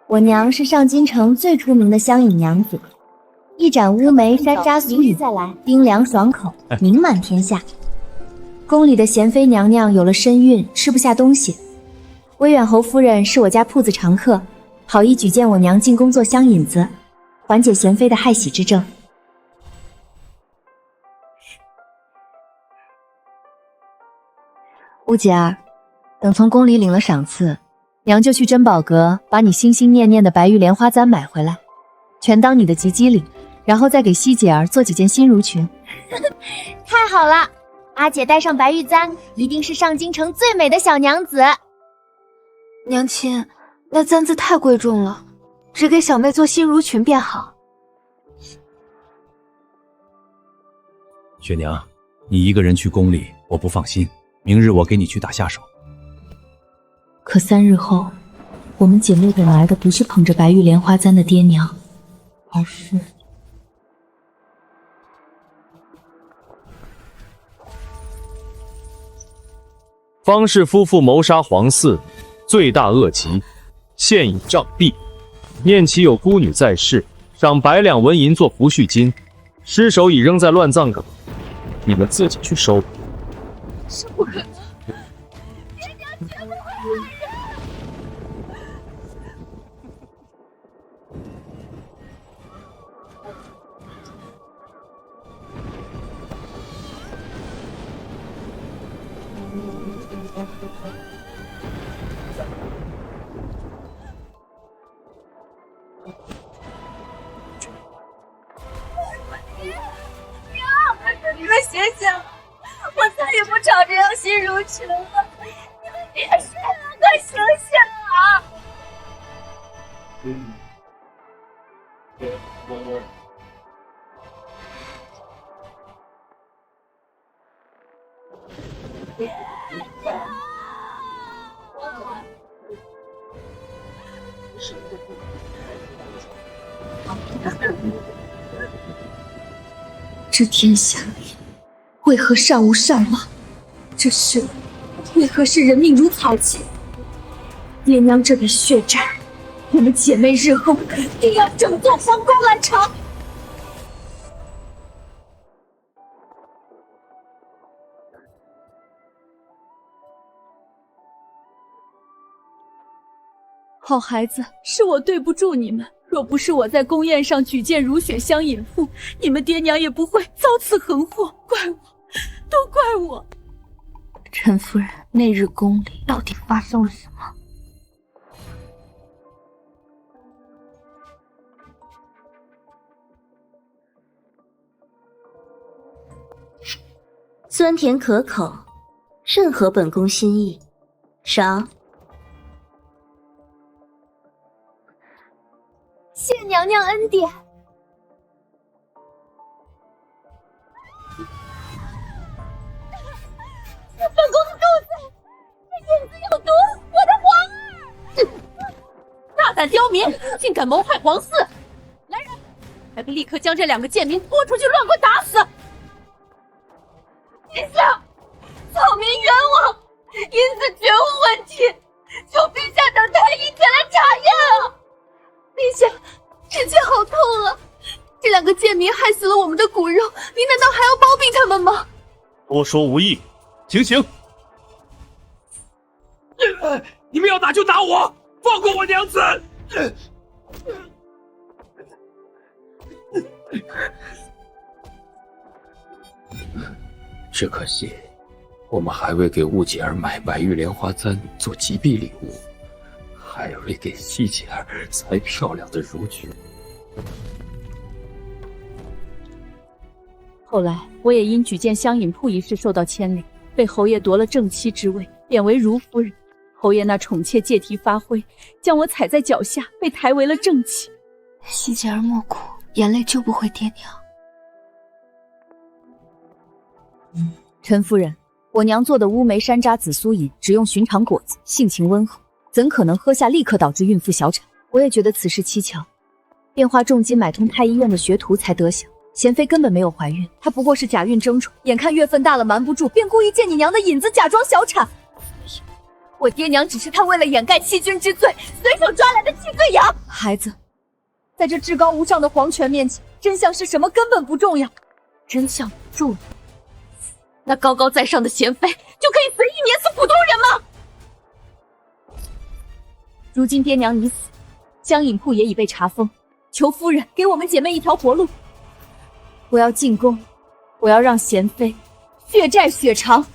我娘是上京城最出名的香饮娘子，一盏乌梅山楂酥饮，冰凉爽口，名满天下。宫里的贤妃娘娘有了身孕，吃不下东西。威远侯夫人是我家铺子常客，好意举荐我娘进宫做香引子，缓解贤妃的害喜之症。乌姐儿，等从宫里领了赏赐，娘就去珍宝阁把你心心念念的白玉莲花簪买回来，全当你的吉吉礼，然后再给西姐儿做几件新襦裙。太好了，阿姐戴上白玉簪，一定是上京城最美的小娘子。娘亲，那簪子太贵重了，只给小妹做新襦裙便好。雪娘，你一个人去宫里，我不放心。明日我给你去打下手。可3日后，我们姐妹等来的不是捧着白玉莲花簪的爹娘，而是……方氏夫妇谋杀皇嗣，罪大恶极，现已杖毙。念其有孤女在世，赏100两纹银做抚恤金。尸首已扔在乱葬岗，你们自己去收。是不可能，爹娘绝不会害人。你们醒醒！我再也不吵着要新襦裙了，你们别睡了，快醒醒啊！这天下为何尚无善忘？这世为何是人命如草芥？爹娘这笔血债，我们姐妹日后定要整座皇宫来偿。好孩子，是我对不住你们。若不是我在宫宴上举荐如雪香引妇，你们爹娘也不会遭此横祸。怪我，都怪我。陈夫人，那日宫里到底发生了什么？酸甜可口，正合本宫心意。赏。谢娘娘恩典。本宫的肚子，这引子有毒！我的皇儿！大胆刁民，竟敢谋害皇嗣！来人，还不立刻将这2个贱民拖出去乱棍打死！陛下，草民冤枉，银子绝无问题，求陛下等太医前来查验啊！陛下，臣妾好痛啊！这2个贱民害死了我们的骨肉，您难道还要包庇他们吗？多说无益，请醒！你们要打就打我，放过我娘子！只可惜，我们还未给雾姐儿买白玉莲花簪做吉庇礼物，还未给西姐儿裁漂亮的襦裙。后来我也因举荐香引铺一事受到牵连，被侯爷夺了正妻之位，贬为如夫人。侯爷那宠妾借题发挥，将我踩在脚下，被抬为了正妻。西姐儿莫哭，眼泪救不回爹娘。陈夫人，我娘做的乌梅山楂紫苏饮只用寻常果子，性情温和，怎可能喝下立刻导致孕妇小产？我也觉得此事蹊跷，便花重金买通太医院的学徒才得晓。贤妃根本没有怀孕，她不过是假孕争宠，眼看月份大了瞒不住，便故意借你娘的引子假装小产。我爹娘只是他为了掩盖欺君之罪，随手抓来的替罪羊。孩子，在这至高无上的皇权面前，真相是什么根本不重要。真相不重要，那高高在上的贤妃就可以随意碾死普通人吗？如今爹娘已死，香饮铺也已被查封，求夫人给我们姐妹一条活路。我要进宫，我要让贤妃血债血偿。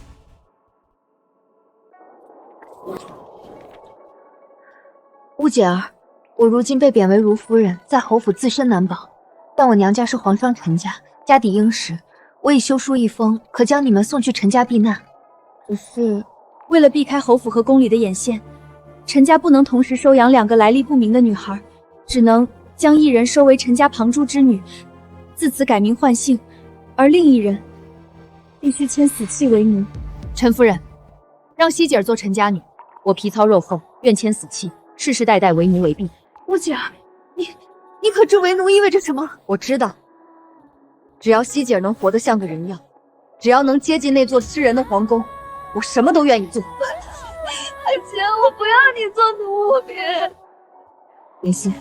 乌姐儿，我如今被贬为如夫人，在侯府自身难保，但我娘家是皇商陈家，家底殷实，我已修书一封，可将你们送去陈家避难。只是为了避开侯府和宫里的眼线，陈家不能同时收养2个来历不明的女孩，只能将一人收为陈家旁珠之女，自此改名换姓，而另一人必须签死契为奴。陈夫人，让希姐儿做陈家女，我皮糙肉厚，愿签死契，世世代代为奴为婢。乌姐儿，你可知为奴意味着什么？我知道，只要希姐儿能活得像个人样，只要能接近那座吃人的皇宫，我什么都愿意做。阿姐，我不要你做奴婢。莲心，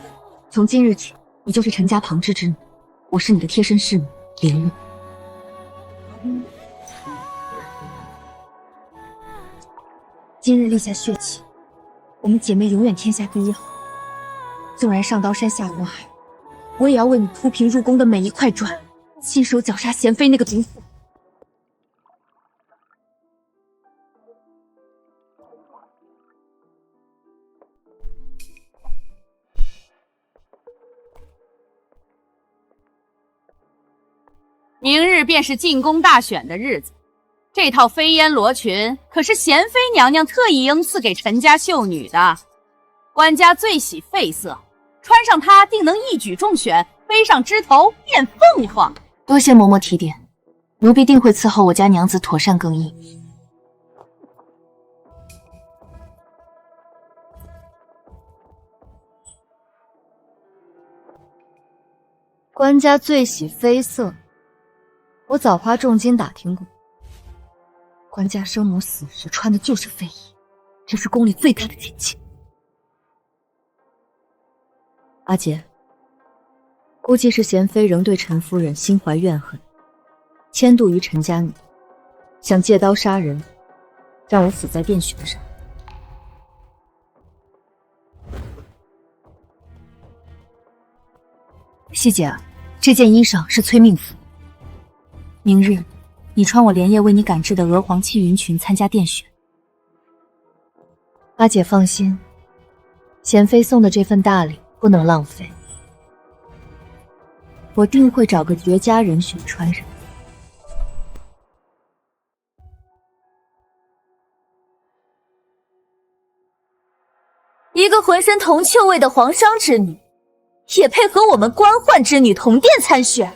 从今日起，你就是陈家旁支之女，我是你的贴身侍女莲玉。今日立下血契，我们姐妹永远天下第一好。纵然上刀山下火海，我也要为你铺平入宫的每一块砖，亲手绞杀贤妃那个毒妇。明日便是进宫大选的日子，这套飞烟罗裙可是贤妃娘娘特意应赐给陈家秀女的，官家最喜绯色，穿上它定能一举中选，飞上枝头变凤凰。多谢嬷嬷提点，奴婢定会伺候我家娘子妥善更衣。官家最喜绯色，我早花重金打听过，官家生母死时穿的就是绯衣，这是宫里最大的禁忌。阿姐，估计是贤妃仍对陈夫人心怀怨恨，迁怒于陈家女，想借刀杀人，让我死在殿选上。希姐，这件衣裳是催命符，明日你穿我连夜为你赶制的鹅黄气云裙参加殿选。阿姐放心，贤妃送的这份大礼不能浪费，我定会找个绝佳人选穿上。一个浑身铜臭味的皇商之女，也配和我们官宦之女同殿参选？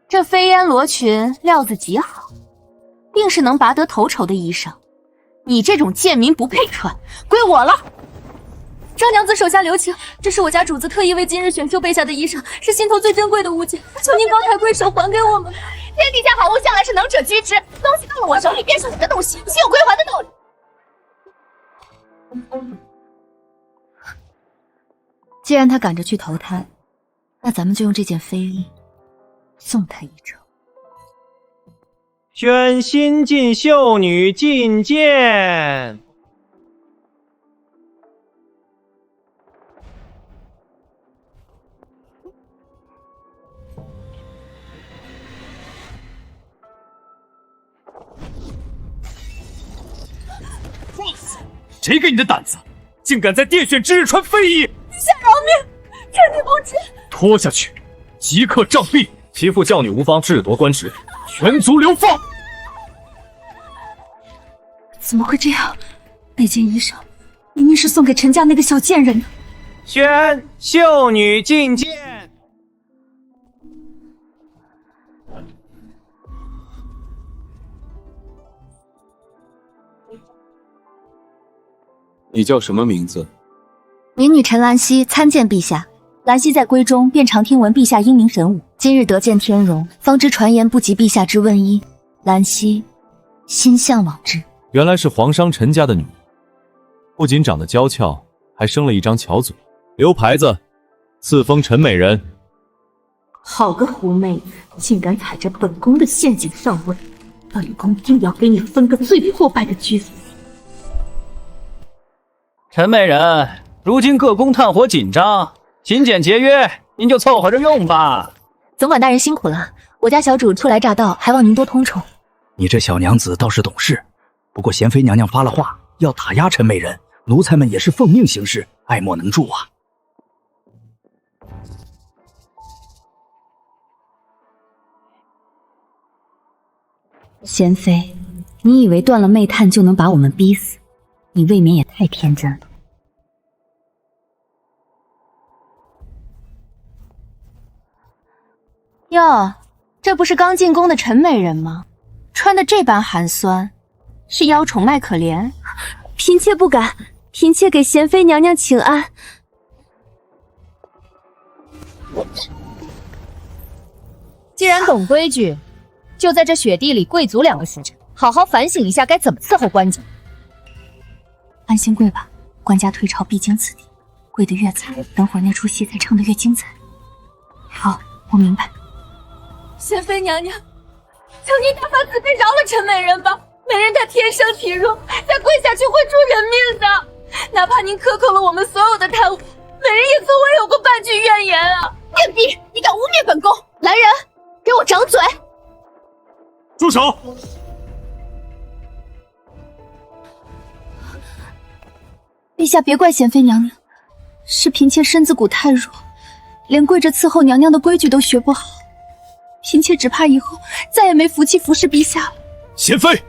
这飞烟罗裙料子极好，定是能拔得头筹的衣裳，你这种贱民不配穿，归我了。张娘子手下留情，这是我家主子特意为今日选秀备下的衣裳，是心头最珍贵的物件，求您高抬贵手还给我们。天底下好物向来是能者居之，东西到了我手里便是你的东西，岂有归还的道理？既然他赶着去投胎，那咱们就用这件飞衣送他一程。宣新晋秀女觐见。谁给你的胆子，竟敢在殿选之日穿飞衣？陛下饶命，臣女不知。拖下去，即刻杖毙！其父教女无方智夺官职，全族流放。怎么会这样？那件衣裳明明是送给陈家那个小贱人的。宣秀女觐见。你叫什么名字？民女陈兰溪参见陛下。兰溪在闺中便常听闻陛下英明神武，今日得见天容，方知传言不及陛下之问衣。兰溪心向往之。原来是皇商陈家的女儿，不仅长得娇俏，还生了一张巧嘴。留牌子，赐封陈美人。好个狐妹子，竟敢踩着本宫的陷阱上位！本宫定要给你分个最破败的局子！陈美人，如今各宫炭火紧张，勤俭节约，您就凑合着用吧。总管大人辛苦了，我家小主初来乍到，还望您多通宠。你这小娘子倒是懂事，不过贤妃娘娘发了话，要打压陈美人，奴才们也是奉命行事，爱莫能助啊。贤妃，你以为断了媚炭就能把我们逼死？你未免也太天真了。哟，这不是刚进宫的陈美人吗？穿的这般寒酸，是邀宠卖可怜？嫔妾不敢，嫔妾给贤妃娘娘请安。既然懂规矩，就在这雪地里跪足2个时辰，好好反省一下该怎么伺候官家。安心跪吧，官家退朝必经此地，跪得越惨，等会儿那出戏才唱得越精彩。好，我明白。贤妃娘娘，求您大发慈悲饶了陈美人吧！美人她天生体弱，再跪下去会出人命的。哪怕您克扣了我们所有的贪污，美人也从未有过半句怨言啊！贱婢，你敢污蔑本宫！来人，给我掌嘴！住手！陛下别怪贤妃娘娘，是嫔妾身子骨太弱，连跪着伺候娘娘的规矩都学不好。嫔妾只怕以后再也没福气服侍陛下了。贤妃，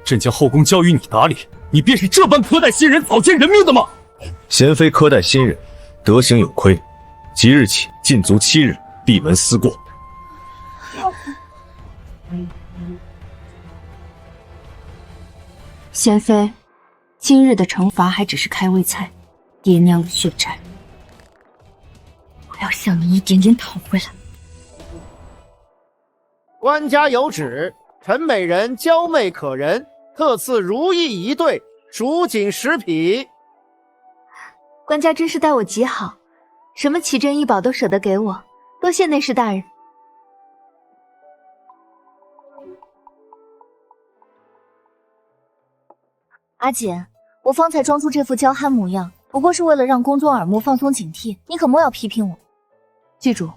朕将后宫交与你打理，你便是这般苛待新人、草菅人命的吗？贤妃苛待新人，德行有亏，即日起禁足7日，闭门思过。贤妃，今日的惩罚还只是开胃菜，爹娘的血债，我要向你一点点讨回来。官家有旨，陈美人娇媚可人，特赐如意1对，蜀锦10匹。官家真是待我极好，什么奇珍异宝都舍得给我，多谢内侍大人。阿锦，我方才装出这副娇憨模样，不过是为了让宫中耳目放松警惕，你可莫要批评我。记住，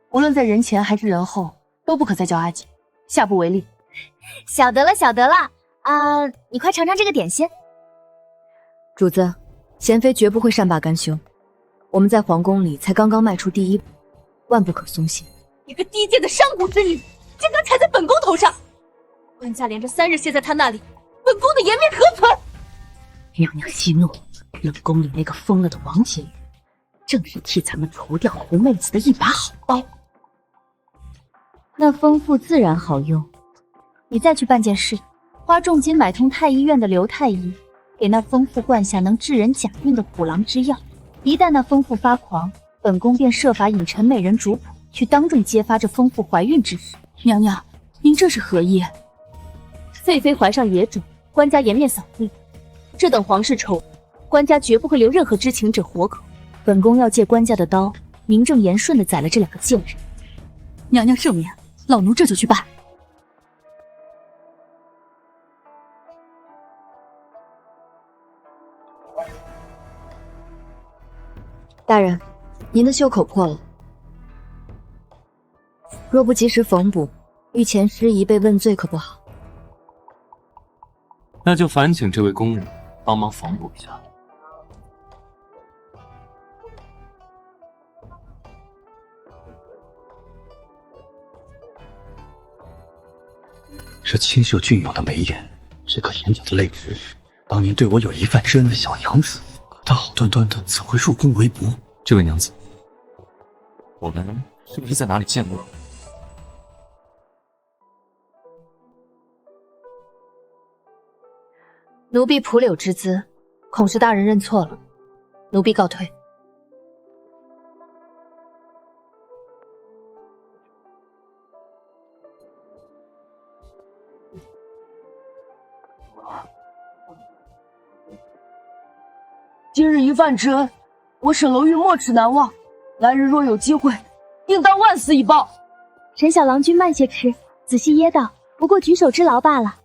无论在人前还是人后，都不可再叫阿锦，下不为例。晓得了，晓得了。你快尝尝这个点心。主子，贤妃绝不会善罢甘休。我们在皇宫里才刚刚迈出第1步，万不可松懈。你个低贱的上古之女，竟敢踩在本宫头上！官家连着3日歇在她那里，本宫的颜面何存？娘娘息怒，冷宫里那个疯了的王姐姐，正是替咱们除掉狐妹子的一把好刀。那丰富自然好用，你再去办件事，花重金买通太医院的刘太医，给那丰富灌下能治人假孕的虎狼之药。一旦那丰富发狂，本宫便设法引陈美人主仆去当众揭发这丰富怀孕之事。娘娘，您这是何意？废妃怀上野种，官家颜面扫地。这等皇室丑，官家绝不会留任何知情者活口。本宫要借官家的刀，名正言顺地宰了这2个贱人。娘娘圣明，老奴这就去办。大人，您的袖口破了，若不及时缝补，御前失仪被问罪可不好。那就烦请这位工人帮忙缝补一下。这清秀俊有的眉眼，这颗眼角的泪痣，当年对我有一番深恩的小娘子，可她好端端的怎会入宫为奴？这位娘子，我们是不是在哪里见过？奴婢蒲柳之姿，恐是大人认错了，奴婢告退。今日一饭之恩，我沈楼玉没齿难忘。来日若有机会，定当万死以报。沈小郎君慢些吃，仔细噎到，不过举手之劳罢了。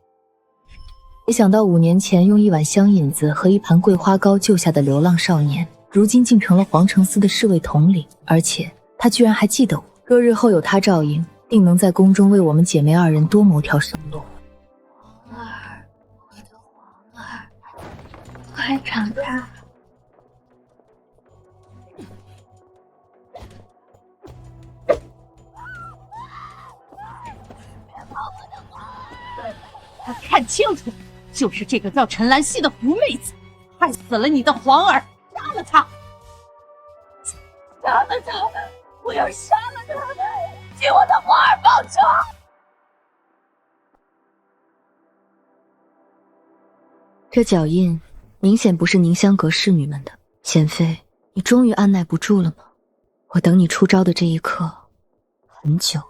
没想到5年前用一碗香引子和一盘桂花糕救下的流浪少年，如今竟成了皇城司的侍卫统领，而且他居然还记得我。若日后有他照应，定能在宫中为我们姐妹2人多谋条生路。皇儿，我的皇儿，快长大！看清楚，就是这个叫陈兰溪的狐妹子，害死了你的皇儿，杀了她！杀了他！我要杀了他！替我的皇儿报仇！这脚印明显不是宁香阁侍女们的。贤妃，你终于按耐不住了吗？我等你出招的这一刻很久了。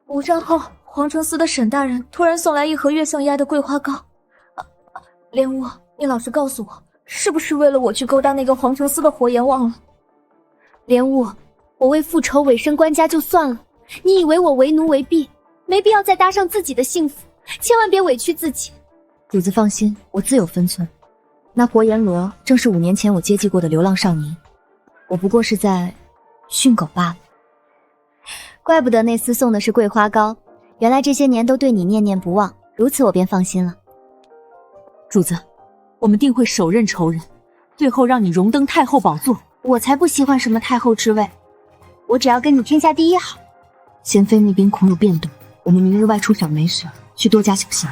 5战后，皇城司的沈大人突然送来1盒月盛压的桂花糕。莲雾，你老实告诉我，是不是为了我去勾搭那个皇城司的火阎王了？莲雾，我为复仇委身官家就算了，你以为我为奴为婢，没必要再搭上自己的幸福，千万别委屈自己。主子放心，我自有分寸。那活阎罗正是5年前我接济过的流浪少年，我不过是在训狗罢了。怪不得那厮送的是桂花糕，原来这些年都对你念念不忘，如此我便放心了。主子，我们定会手刃仇人，最后让你荣登太后宝座。我才不喜欢什么太后之位，我只要跟你天下第一好。贤妃那边恐有变动，我们明日外出赏梅时，需多加小心。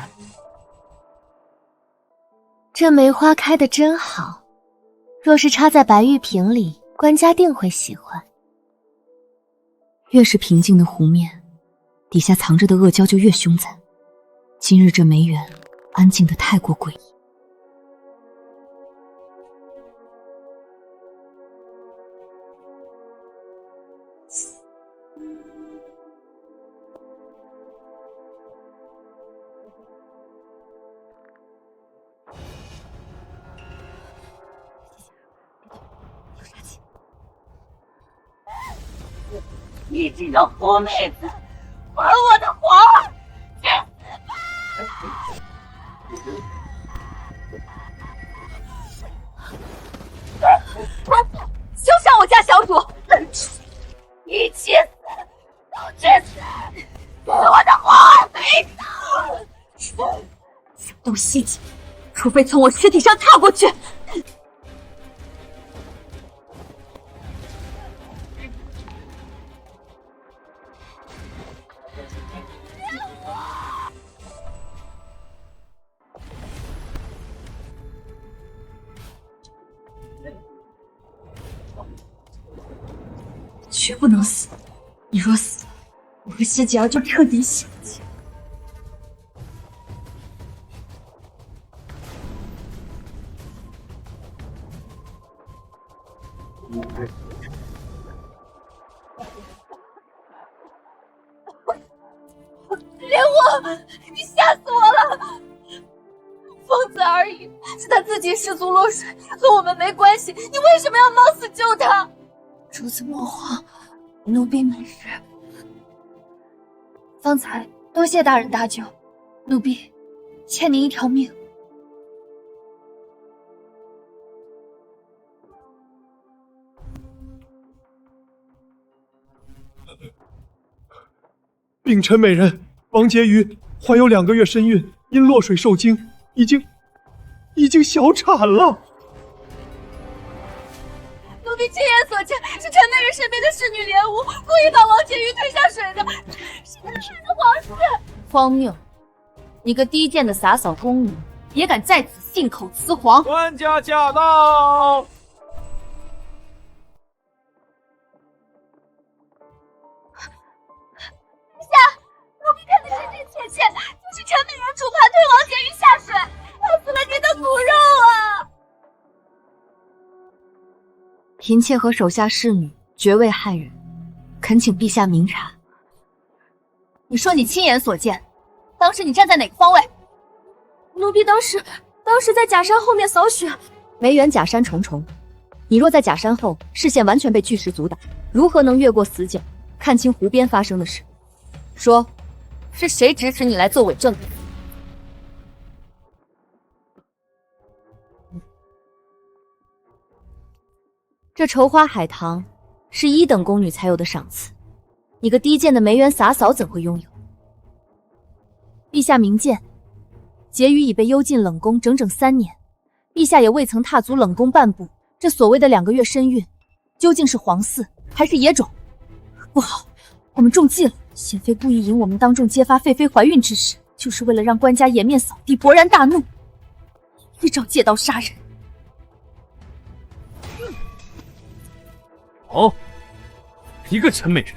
这梅花开得真好，若是插在白玉瓶里，官家定会喜欢。越是平静的湖面，底下藏着的恶蛟就越凶残。今日这梅园安静得太过诡异。你这个狐妹子，还我的皇儿！去死吧！休伤我家小主！一起死，都去死！给我的皇儿陪葬！想动心机，除非从我尸体上踏过去。绝不能死！你若死，我和师姐儿就彻底血祭。莲雾，你吓死我了！疯子而已，是他自己失足落水，和我们没关系。你为什么要冒死救他？主子莫慌，奴婢没事。方才多谢大人搭救，奴婢欠您一条命。禀陈美人，王婕妤怀有2个月身孕，因落水受惊，已经小产了。奴婢亲眼所见，是陈美人身边的侍女莲雾故意把王婕妤推下水的，是他害的皇室。荒谬！你个低贱的洒扫宫女，也敢在此信口雌黄！官家驾到！奴婢看得真真切切，就是陈美人主怕推王婕妤下水，害死了您的骨肉啊！嫔妾和手下侍女绝未害人，恳请陛下明察。你说你亲眼所见，当时你站在哪个方位？奴婢当时当时在假山后面扫雪，梅园假山重重，你若在假山后，视线完全被巨石阻挡，如何能越过死角，看清湖边发生的事？说，是谁指使你来做伪证人？这绸花海棠是1等宫女才有的赏赐，你个低贱的梅园洒扫怎会拥有？陛下明鉴，婕妤已被幽禁冷宫整整3年，陛下也未曾踏足冷宫半步。这所谓的2个月身孕，究竟是皇嗣还是野种？不好，我们中计了！贤妃故意引我们当众揭发废妃怀孕之事，就是为了让官家颜面扫地，勃然大怒，一招借刀杀人。哦，一个陈美人，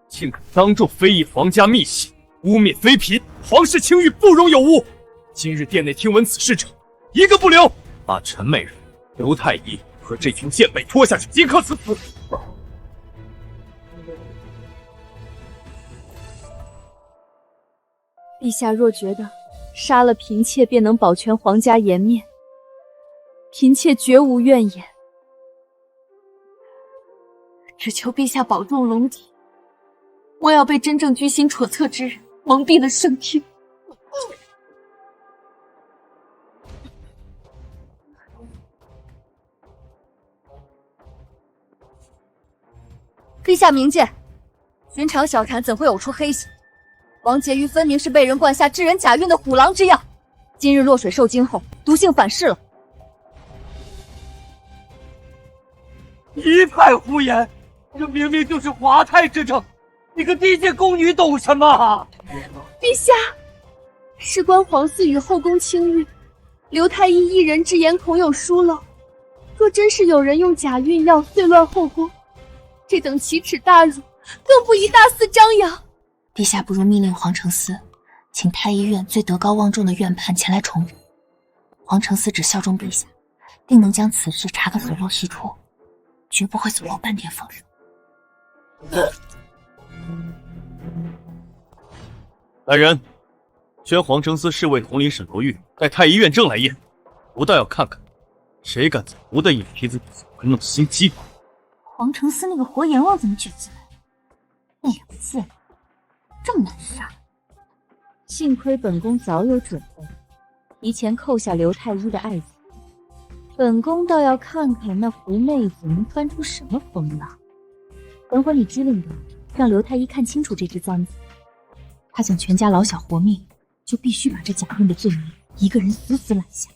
竟敢当众非议皇家密信，污蔑妃嫔，皇室清誉不容有误。今日殿内听闻此事者，一个不留，把陈美人、刘太医和这群贱婢拖下去，即刻赐死。陛下若觉得杀了嫔妾便能保全皇家颜面，嫔妾绝无怨言。只求陛下保重龙体，莫要被真正居心叵测之人蒙蔽了圣听。陛下明鉴，寻常小产怎会呕出黑血？王婕妤分明是被人灌下致人假孕的虎狼之药，今日落水受惊后，毒性反噬了。一派胡言！这明明就是华太之政，你个低贱宫女懂什么啊？陛下，事关皇嗣与后宫清誉，刘太医一人之言恐有疏漏。若真是有人用假孕药碎乱后宫，这等奇耻大辱，更不宜大肆张扬。陛下不如命令皇承嗣，请太医院最德高望重的院判前来重审。皇承嗣只效忠陛下，定能将此事查个水落石出，绝不会走漏半点风声。来人，宣皇承嗣侍卫统领沈罗玉带太医院正来验，吾倒要看看，谁敢在吾的眼皮子底下玩弄心机。皇承嗣那个活阎王怎么卷进来？那两个贱人这么难杀？幸亏本宫早有准备，提前扣下刘太医的爱子。本宫倒要看看那狐妹子能翻出什么风浪。等会你机灵点，让刘太医看清楚这只簪子。他想全家老小活命，就必须把这假孕的罪名一个人死死揽下。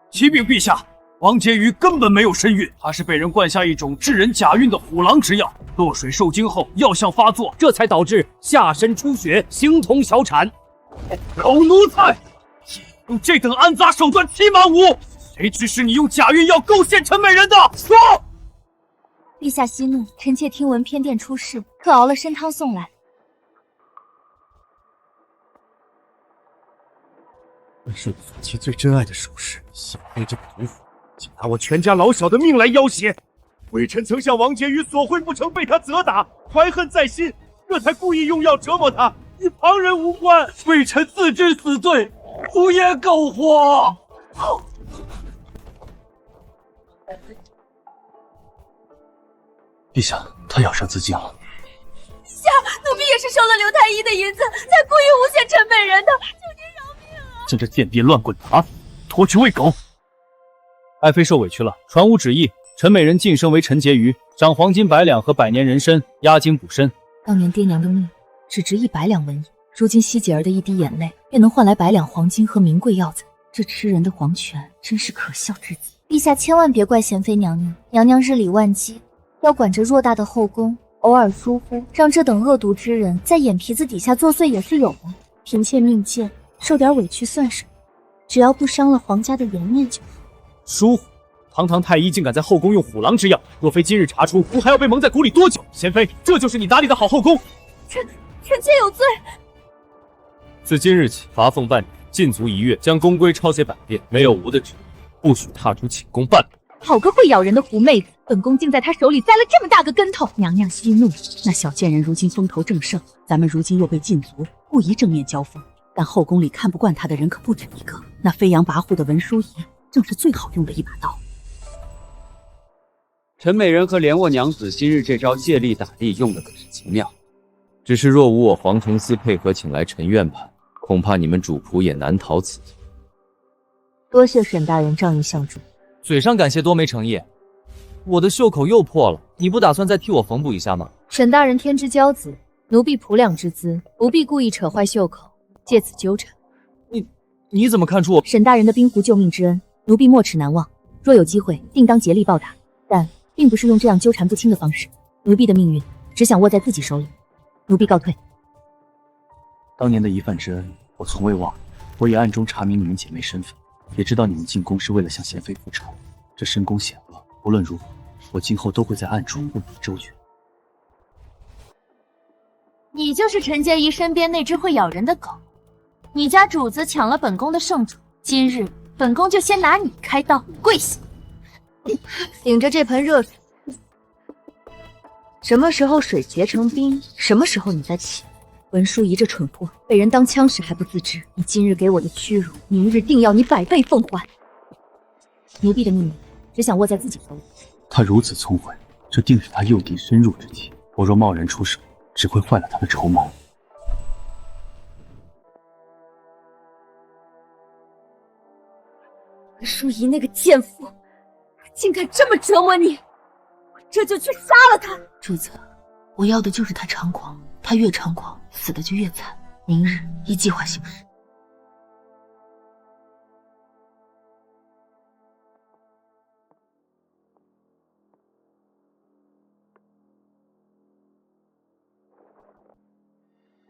启禀陛下，王婕妤根本没有身孕，她是被人灌下一种致人假孕的虎狼之药，落水受惊后药效发作，这才导致下身出血，形同小产。狗奴才，用这等安杂手段欺瞒吾，谁指使你用假孕药构陷陈美人的？说！陛下息怒，臣妾听闻偏殿出事，特熬了参汤送来。本是夫妻最珍爱的首饰，幸亏这个毒妇竟拿我全家老小的命来要挟。微臣曾向王婕妤索贿不成，被他责打，怀恨在心，这才故意用药折磨他，与旁人无关。微臣自知死罪，胡言苟活。陛下，他咬伤自尽了。陛下，奴婢也是收了刘太医的银子，才故意诬陷陈美人的，求您饶命啊！趁着贱婢乱棍打死，拖去喂狗。爱妃受委屈了，传吾旨意，陈美人晋升为陈婕妤，赏黄金100两和100年人参，压惊补身。当年爹娘的命只值100两文银，如今希姐儿的一滴眼泪，便能换来100两黄金和名贵药材。这吃人的皇权真是可笑至极。陛下千万别怪贤妃娘娘，娘娘日理万机，要管着偌大的后宫，偶尔疏忽，让这等恶毒之人在眼皮子底下作祟也是有的。嫔妾命贱，受点委屈算什么？只要不伤了皇家的颜面就好。疏忽！堂堂太医竟敢在后宫用虎狼之药，若非今日查出，吾还要被蒙在鼓里多久？贤妃，这就是你打理的好后宫？臣妾有罪。自今日起，罚俸半年，禁足1月，将宫规抄写100遍，没有吾的旨意，不许踏出寝宫半步。好个会咬人的狐妹子！本宫竟在他手里栽了这么大个跟头。娘娘息怒，那小贱人如今风头正盛，咱们如今又被禁足，不宜正面交锋。但后宫里看不惯他的人可不止一个，那飞扬跋扈的文淑仪正是最好用的一把刀。陈美人和莲卧娘子今日这招借力打力用的可是极妙，只是若无我黄承思配合请来陈院判，恐怕你们主仆也难逃此劫。多谢沈大人仗义相助。嘴上感谢多没诚意，我的袖口又破了，你不打算再替我缝补一下吗？沈大人天之骄子，奴婢仆两之资，不必故意扯坏袖口，借此纠缠。你怎么看出我？沈大人的冰湖救命之恩，奴婢没齿难忘。若有机会，定当竭力报答。但并不是用这样纠缠不清的方式。奴婢的命运只想握在自己手里。奴婢告退。当年的一饭之恩，我从未忘。我也暗中查明你们姐妹身份，也知道你们进宫是为了向贤妃复仇。这深宫险恶，无论如何，我今后都会在暗中问你周全。你就是陈洁仪身边那只会咬人的狗。你家主子抢了本宫的圣主，今日本宫就先拿你开刀，跪下！顶着这盆热水，什么时候水结成冰，什么时候你再起。文淑仪这蠢货，被人当枪使还不自知。你今日给我的屈辱，明日定要你100倍奉还。奴婢的命令只想握在自己手里。他如此聪慧，这定是他诱敌深入之计。我若贸然出手，只会坏了他的筹谋。文淑仪那个贱妇，竟敢这么折磨你，我这就去杀了他！主子，我要的就是他猖狂，他越猖狂，死的就越惨。明日依计划行事。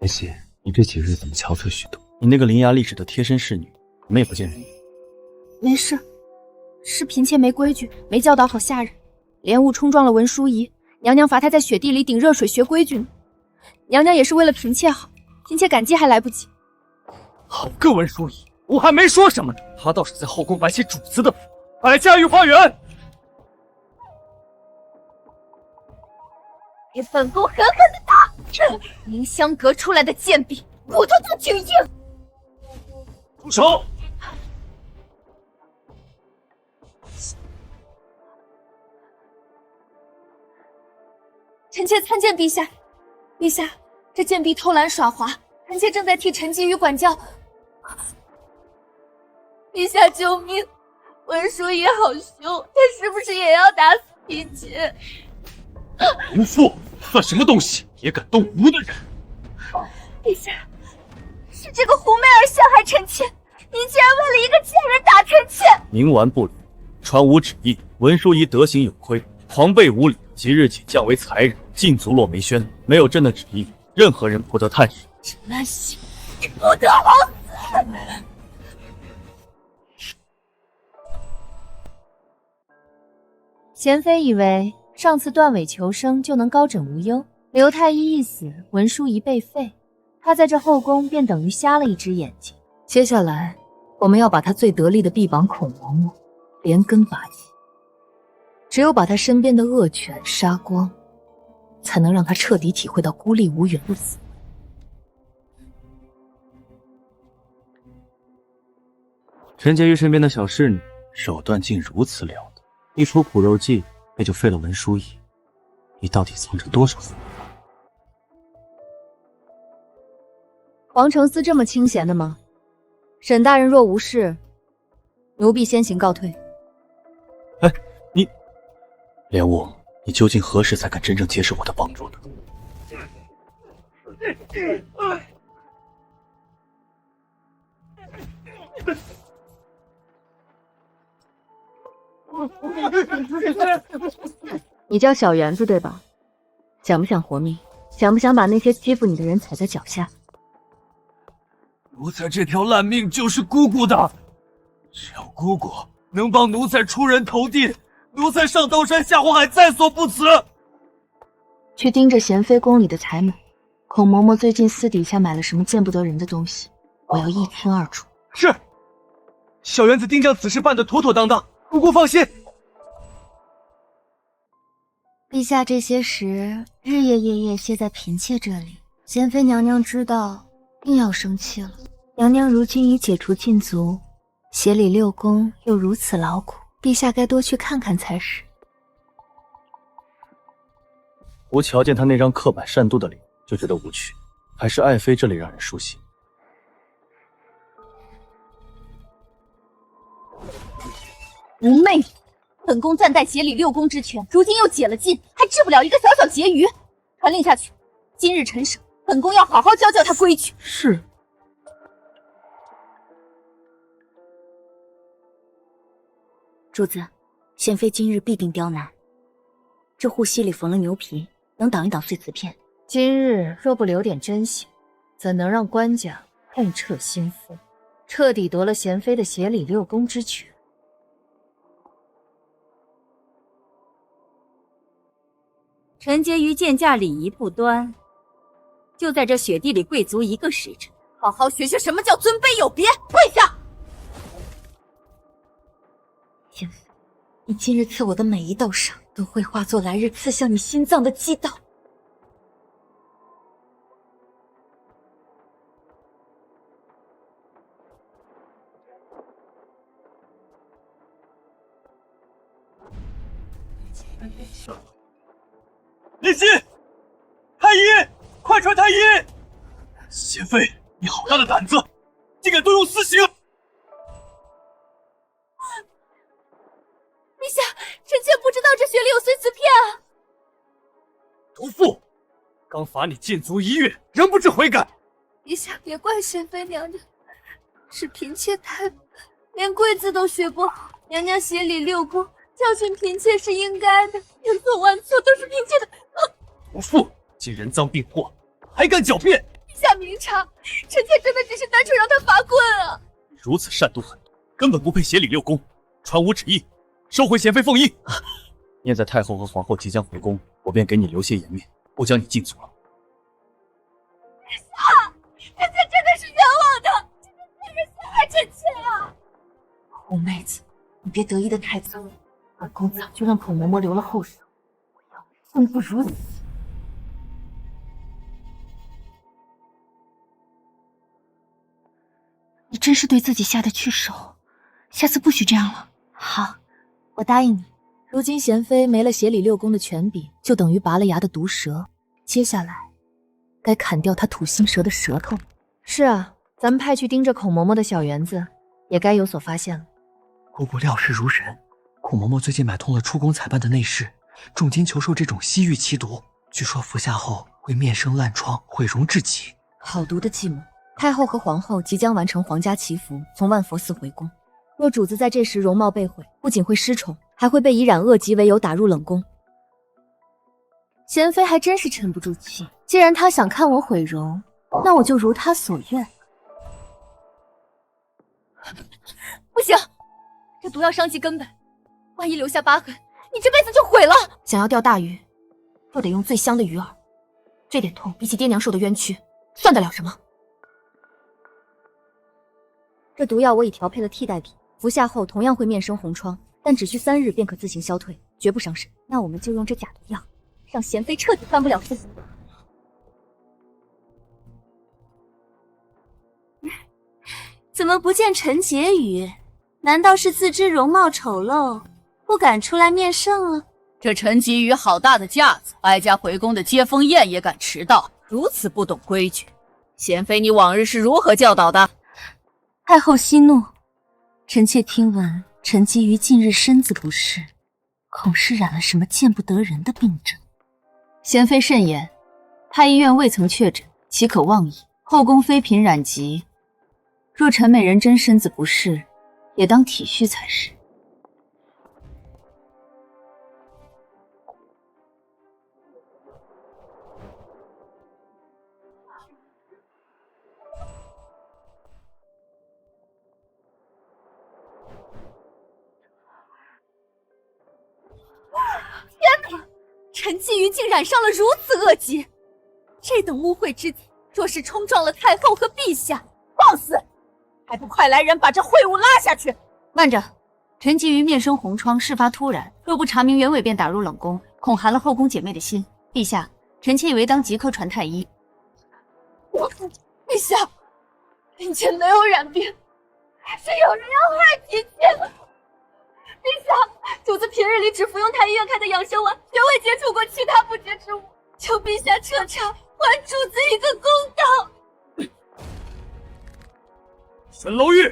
妍希，你这几日怎么憔悴许多？你那个伶牙俐齿的贴身侍女，怎么也不见人影？没事，是嫔妾没规矩，没教导好下人，莲雾冲撞了文淑仪，娘娘罚她在雪地里顶热水学规矩呢。娘娘也是为了嫔妾好，嫔妾感激还来不及。好个文淑仪，我还没说什么呢，她倒是在后宫摆起主子的福，百家御花园。给本宫狠狠的打！凌香阁出来的贱婢，骨头都挺硬。住手！臣妾参见陛下。陛下，这贱婢偷懒耍滑，臣妾正在替陈基宇管教。陛下救命！文淑仪好凶，她是不是也要打死嫔妾？无父算什么东西，也敢动吾的人！陛下，是这个胡媚儿陷害臣妾，您竟然为了一个贱人打臣妾！冥顽不灵，传吾旨意，文淑仪德行有亏，狂悖无礼，即日起降为才人，禁足落梅轩。没有朕的旨意，任何人不得探视。陈兰喜，你不得好死！贤妃以为上次断尾求生就能高枕无忧，刘太医一死，文淑仪被废，她在这后宫便等于瞎了一只眼睛。接下来，我们要把她最得力的臂膀孔嬷嬷连根拔起，只有把她身边的恶犬杀光，才能让她彻底体会到孤立无援的滋味。陈洁瑜身边的小侍女手段竟如此了得，一出苦肉计也就废了文淑仪，你到底藏着多少私密？黄承思这么清闲的吗？沈大人若无事，奴婢先行告退。哎，你莲雾，你究竟何时才敢真正接受我的帮助呢？你叫小园子对吧？想不想活命？想不想把那些欺负你的人踩在脚下？奴才这条烂命就是姑姑的，只要姑姑能帮奴才出人头地，奴才上刀山下火海在所不辞。去盯着贤妃宫里的财门，孔嬷嬷最近私底下买了什么见不得人的东西，我要一清二楚。是，小园子定将此事办得妥妥当当，姑姑放心。陛下这些时日夜夜夜歇在嫔妾这里，贤妃娘娘知道定要生气了。娘娘如今已解除禁足，协理六宫又如此劳苦，陛下该多去看看才是。我瞧见他那张刻板善妒的脸，就觉得无趣，还是爱妃这里让人舒心。无媚，本宫暂代协理六宫之权，如今又解了禁，还治不了一个小小婕妤。传令下去，今日陈省，本宫要好好教教他规矩。是。主子，贤妃今日必定刁难。这护膝里缝了牛皮，能挡一挡碎瓷片。今日若不留点真心，怎能让官家痛彻心扉，彻底夺了贤妃的协理六宫之权？陈婕妤见驾礼仪不端，就在这雪地里跪足1个时辰，好好学学什么叫尊卑有别。跪下！贤妃，你今日刺我的每一道伤，都会化作来日刺向你心脏的击刀。林夕，太医，快传太医！贤妃，你好大的胆子，竟敢动用私刑！陛下，臣妾不知道这雪里有碎瓷片啊！毒妇，刚罚你禁足1月，仍不知悔改。陛下别怪贤妃娘娘，是嫔妾太笨，连跪字都学不好。娘娘协理六宫，教训嫔妾是应该的，千错万错都是嫔妾的。毒妇，竟人赃并获，还敢狡辩！陛下明察，臣妾真的只是单纯让他罚跪啊！如此善妒狠毒，根本不配协理六宫，传吾旨意，收回贤妃凤衣。念在太后和皇后即将回宫，我便给你留些颜面，不将你禁足了。陛下，臣妾真的是冤枉的，这是别人陷害臣妾啊！虎妹子，你别得意的太早，本宫早就让孔嬷嬷留了后手，我要生不如死。你真是对自己下得去手，下次不许这样了。好，我答应你。如今贤妃没了协理六宫的权柄，就等于拔了牙的毒蛇。接下来，该砍掉她吐心蛇的舌头。是啊，咱们派去盯着孔嬷嬷的小园子，也该有所发现了。姑姑料事如神，孔嬷嬷最近买通了出宫采办的内侍，重金求售这种西域奇毒，据说服下后会面生烂疮，毁容至极。好毒的计谋！太后和皇后即将完成皇家祈福，从万佛寺回宫。若主子在这时容貌被毁，不仅会失宠，还会被以染恶疾为由打入冷宫。贤妃还真是沉不住气，既然她想看我毁容，那我就如她所愿。不行，这毒药伤及根本，万一留下疤痕，你这辈子就毁了。想要钓大鱼，就得用最香的鱼饵，这点痛比起爹娘受的冤屈，算得了什么？这毒药我已调配了替代品，服下后同样会面生红疮，但只需3日便可自行消退，绝不伤身。那我们就用这假毒药，让贤妃彻底翻不了身。怎么不见陈婕妤？难道是自知容貌丑陋，不敢出来面圣了？这陈婕妤好大的架子，哀家回宫的接风宴也敢迟到，如此不懂规矩。贤妃，你往日是如何教导的？太后息怒，臣妾听闻陈婕妤近日身子不适，恐是染了什么见不得人的病症。贤妃慎言，太医院未曾确诊，岂可妄议？后宫妃嫔染疾，若陈美人真身子不适，也当体恤才是。天哪！陈婕妤竟染上了如此恶疾，这等污秽之体，若是冲撞了太后和陛下，放肆！还不快来人把这秽物拉下去！慢着，陈婕妤面生红疮，事发突然，若不查明原委便打入冷宫，恐寒了后宫姐妹的心。陛下，臣妾以为当即刻传太医。陛下，臣妾没有染病，是有人要害臣妾。陛下，主子平日里只服用太医院开的养生丸，绝未接触过其他不洁之物，求陛下彻查，还主子一个公道。沈楼玉，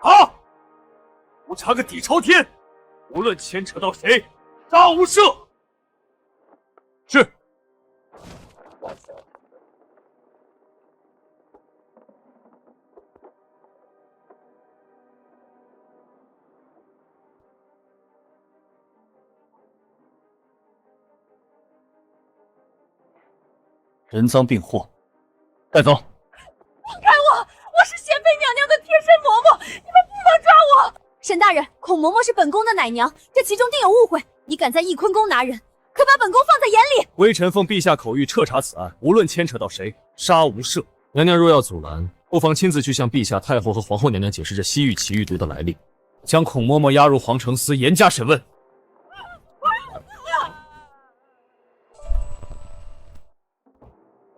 查！无查个底朝天，无论牵扯到谁，杀无赦。是。人赃并获，带走。放开我！我是贤妃娘娘的贴身嬷嬷，你们不能抓我！沈大人，孔嬷嬷是本宫的奶娘，这其中定有误会。你敢在翊坤宫拿人，可把本宫放在眼里。微臣奉陛下口谕彻查此案，无论牵扯到谁，杀无赦。娘娘若要阻拦，不妨亲自去向陛下、太后和皇后娘娘解释这西域奇遇毒的来历，将孔嬷嬷押入皇城司，严加审问。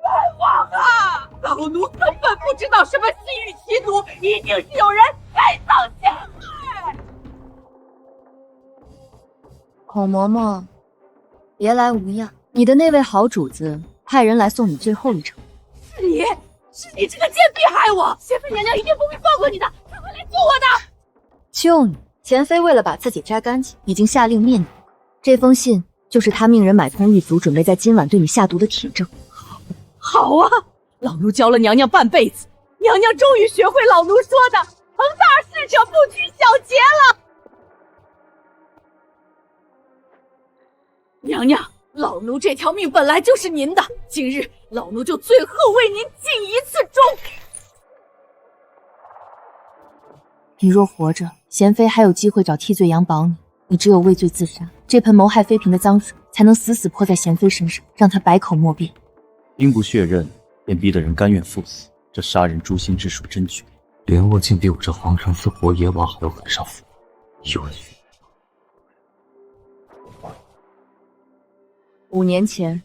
冤枉啊！老奴根本不知道什么西域奇毒，一定是有人栽赃陷害。孔嬷嬷，别来无恙。你的那位好主子派人来送你最后一程。是你这个贱婢害我！贤妃娘娘一定不会放过你的，她会来救我的。救你？贤妃为了把自己摘干净，已经下令灭你。这封信就是她命人买通狱卒，准备在今晚对你下毒的铁证。好啊，老奴教了娘娘半辈子，娘娘终于学会老奴说的“成大事者不拘小节”了。娘娘，老奴这条命本来就是您的，今日老奴就最后为您尽一次忠。你若活着，贤妃还有机会找替罪羊保你；你只有畏罪自杀，这盆谋害妃嫔的脏水才能死死泼在贤妃身上，让她百口莫辩。兵不血刃，便逼得人甘愿赴死，这杀人诛心之术真绝。连我竟比我这皇城司活野瓦还要狠上斧，有你！5年前，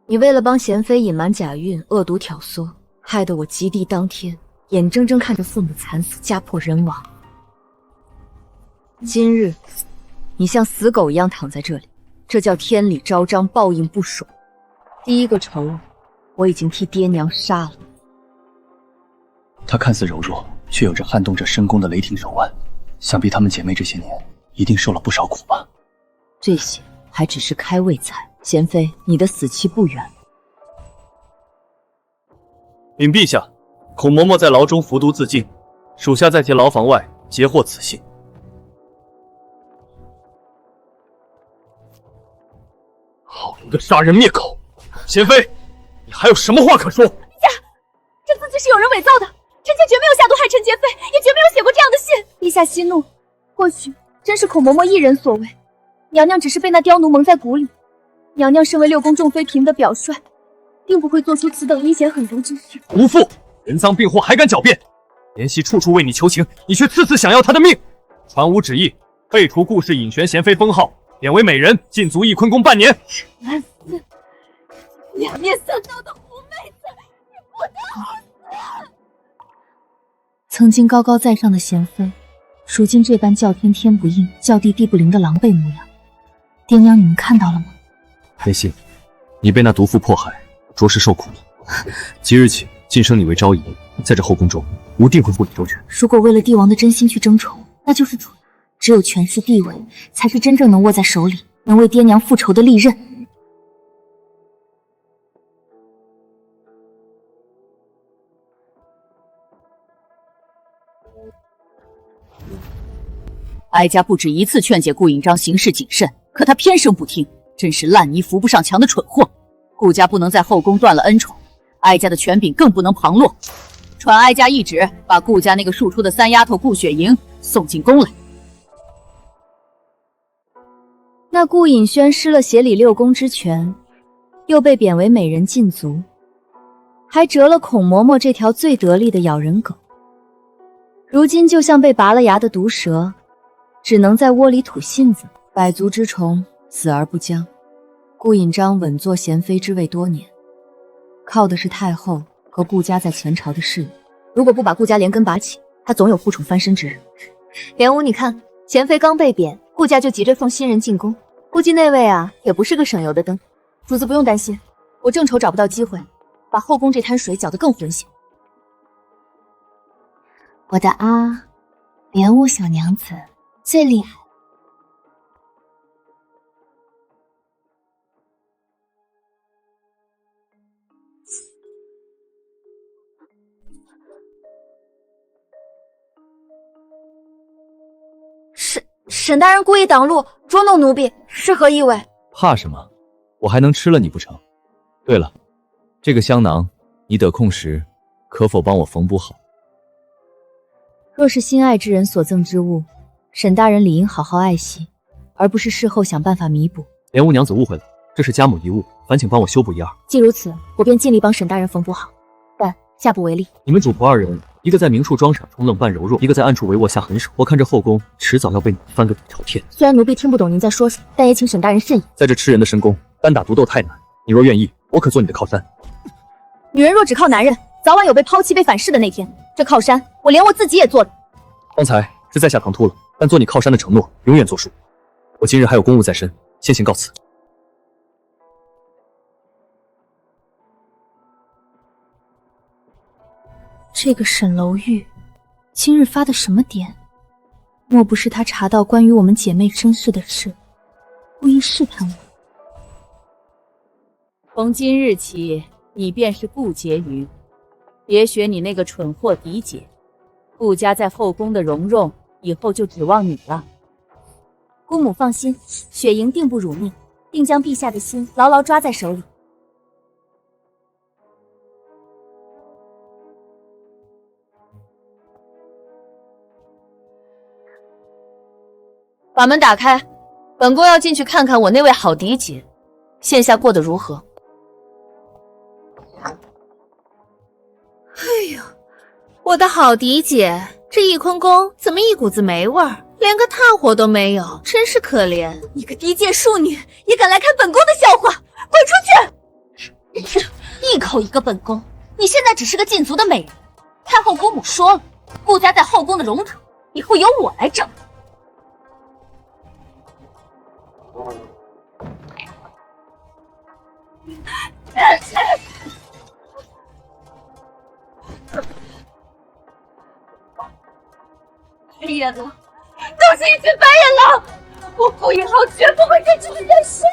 你为了帮贤妃隐瞒假孕，恶毒挑唆，害得我及第当天，眼睁睁看着父母惨死，家破人亡。今日，你像死狗一样躺在这里，这叫天理昭彰，报应不爽。第一个仇人，我已经替爹娘杀了。她看似柔弱，却有着撼动着深宫的雷霆手腕，想必她们姐妹这些年一定受了不少苦吧？这些还只是开胃菜，贤妃，你的死期不远。禀陛下，孔嬷嬷在牢中服毒自尽，属下在其牢房外截获此信。好一个杀人灭口！贤妃，你还有什么话可说？陛下，这字据是有人伪造的，臣妾绝没有下毒害陈洁妃，也绝没有写过这样的信。陛下息怒，或许真是孔嬷嬷一人所为，娘娘只是被那刁奴蒙在鼓里。娘娘身为6宫众妃嫔的表率，定不会做出此等阴险狠毒之事。无父，人赃并获还敢狡辩？怜惜处处为你求情，你却次次想要她的命。传吾旨意，废除顾氏尹玄贤妃封号，贬为美人，禁足翊坤宫半年。烂死！两面三刀的狐妹子，你不得好死！曾经高高在上的贤妃，如今这般叫天天不应，叫地地不灵的狼狈模样，爹娘你们看到了吗？裴信，你被那毒妇迫害，着实受苦了。即日起，晋升你为昭仪，在这后宫中，吾定会护你周全。如果为了帝王的真心去争宠，那就是蠢。只有权势地位，才是真正能握在手里，能为爹娘复仇的利刃。哀家不止一次劝解顾引章行事谨慎，可他偏生不听，真是烂泥扶不上墙的蠢货。顾家不能在后宫断了恩宠，哀家的权柄更不能旁落。传哀家懿旨，把顾家那个庶出的3丫头顾雪莹送进宫来。那顾隐轩失了协理6宫之权，又被贬为美人禁足，还折了孔嬷嬷这条最得力的咬人狗。如今就像被拔了牙的毒蛇，只能在窝里吐信子，百足之虫，死而不僵。顾引章稳坐贤妃之位多年，靠的是太后和顾家在前朝的势力。如果不把顾家连根拔起，他总有复宠翻身之日。莲雾，你看，贤妃刚被贬，顾家就急着送新人进宫，估计那位啊也不是个省油的灯。主子不用担心，我正愁找不到机会，把后宫这滩水搅得更浑咸。我的莲雾小娘子最厉害。沈大人故意挡路，捉弄奴婢，是何意味？怕什么？我还能吃了你不成？对了，这个香囊，你得空时可否帮我缝补好？若是心爱之人所赠之物，沈大人理应好好爱惜，而不是事后想办法弥补。莲雾娘子误会了，这是家母遗物，烦请帮我修补一二。既如此，我便尽力帮沈大人缝补好，但下不为例。你们主仆二人，一个在明处装傻充愣扮柔弱，一个在暗处帷幄下狠手。我看这后宫迟早要被你翻个底朝天。虽然奴婢听不懂您在说什么，但也请沈大人慎言。在这吃人的深宫，单打独斗太难。你若愿意，我可做你的靠山。女人若只靠男人，早晚有被抛弃、被反噬的那天。这靠山，我连我自己也做了。方才是在下唐突了，但做你靠山的承诺永远作数。我今日还有公务在身，先行告辞。这个沈楼玉今日发的什么癫？莫不是他查到关于我们姐妹身世的事，故意试探我？从今日起，你便是顾婕妤，别学你那个蠢货嫡姐。顾家在后宫的荣荣，以后就指望你了。姑母放心，雪莹定不辱命，定将陛下的心牢牢抓在手里。把门打开，本宫要进去看看我那位好嫡姐，现下过得如何。哎呦，我的好嫡姐，这翊坤宫怎么一股子霉味儿，连个炭火都没有，真是可怜。你个低贱庶女，也敢来看本宫的笑话，滚出去！一口一个本宫，你现在只是个禁足的美人。太后姑母说了，顾家在后宫的荣土，以后由我来争。白眼狼，都是一群白眼狼！我顾以后绝不会跟这个人说。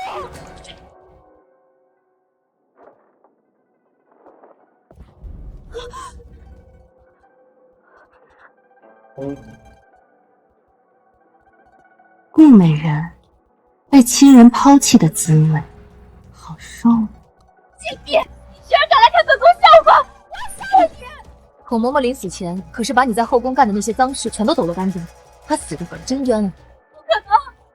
顾美人被亲人抛弃的滋味，好受。贱婢，你居然敢来看本宫笑话，我要杀了你！孔嬷嬷临死前可是把你在后宫干的那些脏事全都抖落干净，她死的可真冤枉。不可能，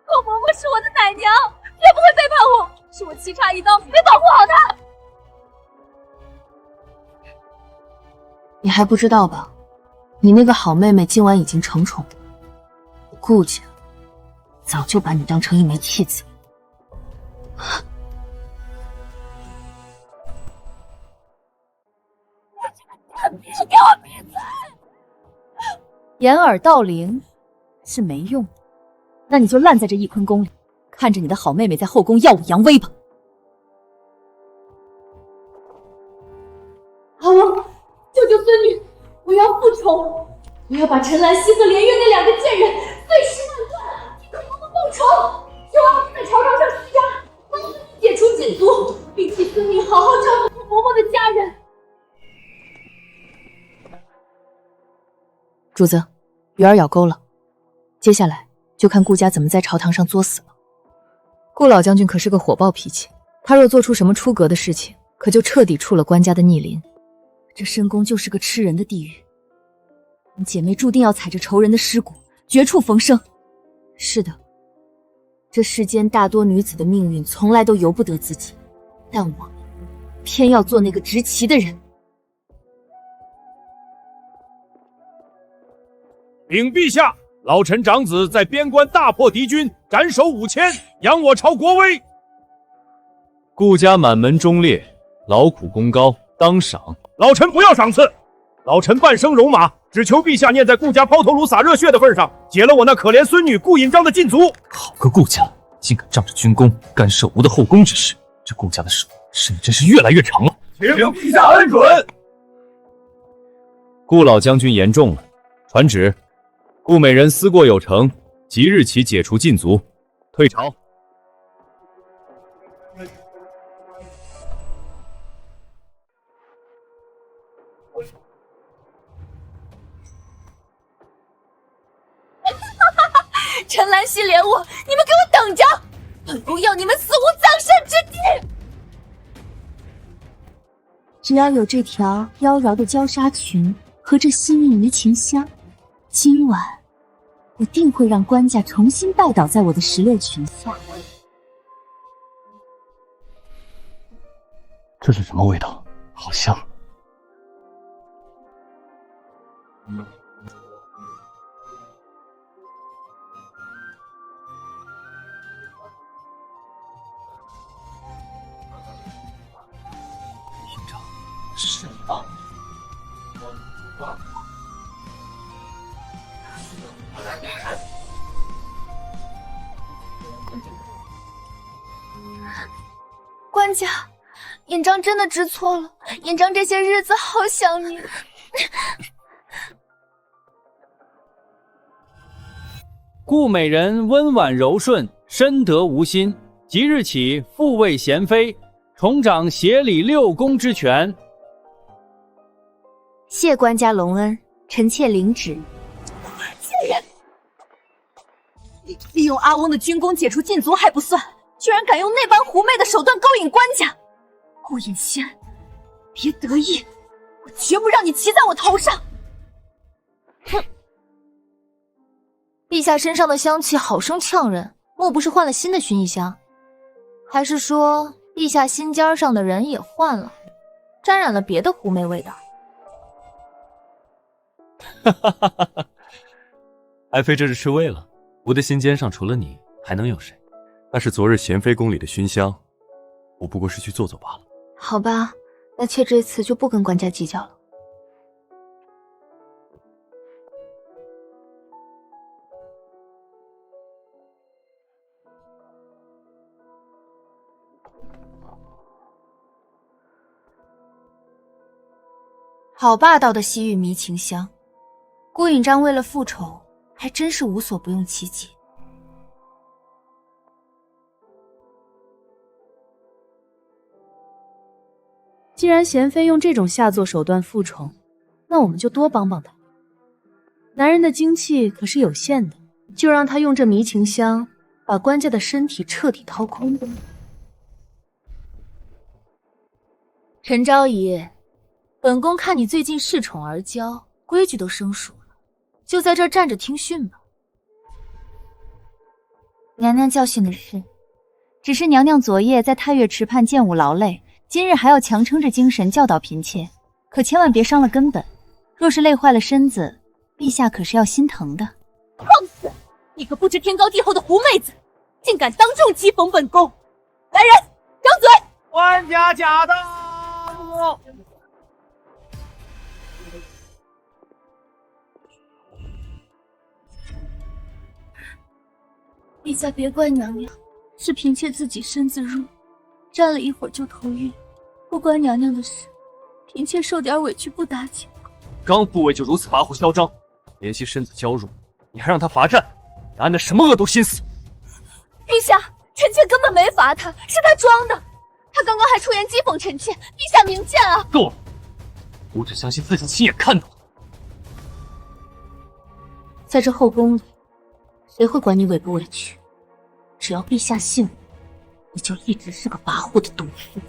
孔嬷嬷是我的奶娘，绝不会背叛我，是我棋差一刀，没保护好她。你还不知道吧？你那个好妹妹今晚已经承宠了，顾家早就把你当成一枚弃子。你给我闭嘴！掩耳盗铃是没用的，那你就烂在这翊坤宫里，看着你的好妹妹在后宫耀武扬威吧。好王，救救孙女！我要复仇！我要把陈兰溪和连月那两个贱人碎尸万段，替孔嬷嬷报仇！就让他们在朝堂上施压，帮孙女解除禁足，并替孙女好好照顾孔嬷嬷的家人。主子，鱼儿咬钩了，接下来就看顾家怎么在朝堂上作死了。顾老将军可是个火爆脾气，他若做出什么出格的事情，可就彻底触了官家的逆鳞。这深宫就是个吃人的地狱，你姐妹注定要踩着仇人的尸骨，绝处逢生。是的，这世间大多女子的命运从来都由不得自己，但我偏要做那个执旗的人。禀陛下，老臣长子在边关大破敌军，斩首5000，扬我朝国威。顾家满门忠烈，劳苦功高，当赏。老臣不要赏赐，老臣半生戎马，只求陛下念在顾家抛头颅洒热血的份上，解了我那可怜孙女顾引章的禁足。好个顾家，竟敢仗着军功干涉吾的后宫之事，这顾家的手势力真是越来越长了。请陛下恩准。顾老将军言重了，传旨，顾美人思过有成，即日起解除禁足，退朝。陈兰溪连我，你们给我等着！本宫要你们死无葬身之地！只要有这条妖娆的娇纱裙和这细腻怡情香，今晚我定会让官家重新拜倒在我的石榴裙下。这是什么味道？好香！是你吗？官家，引章真的知错了，引章这些日子好想你。顾美人温婉柔顺，深得吾心，即日起复位贤妃，重掌协理6宫之权。谢官家隆恩，臣妾领旨。贱人！利用阿翁的军功解除禁足还不算，居然敢用那般狐媚的手段勾引官家！顾引仙，别得意，我绝不让你骑在我头上！哼！陛下身上的香气好生呛人，莫不是换了新的薰衣香？还是说陛下心尖上的人也换了，沾染了别的狐媚味道？哈哈哈哈哈！爱妃这是吃味了。吾的心尖上除了你，还能有谁？那是昨日贤妃宫里的熏香，我不过是去坐坐罢了。好吧，那妾这次就不跟官家计较了。好霸道的西域迷情香，顾引章为了复仇，还真是无所不用其极。既然贤妃用这种下作手段复仇，那我们就多帮帮她。男人的精气可是有限的，就让他用这迷情香把官家的身体彻底掏空吧。陈昭仪，本宫看你最近恃宠而骄，规矩都生疏了，就在这儿站着听训吧。娘娘教训的是，只是娘娘昨夜在太岳池畔剑舞劳累，今日还要强撑着精神教导嫔妾，可千万别伤了根本。若是累坏了身子，陛下可是要心疼的。放肆！你个不知天高地厚的狐妹子，竟敢当众讥讽本宫！来人，张嘴！官家驾到！陛下别怪娘娘，是嫔妾自己身子弱，站了一会儿就头晕，不关娘娘的事，嫔妾受点委屈不打紧。刚复位就如此跋扈嚣张，怜惜身子娇弱，你还让他罚站，你安的什么恶毒心思？陛下，臣妾根本没罚他，是他装的。他刚刚还出言讥讽臣妾，陛下明鉴啊！够了，我只相信自己亲眼看到的。在这后宫里，谁会管你委不委屈？只要陛下信我，你就一直是个跋扈的毒妇。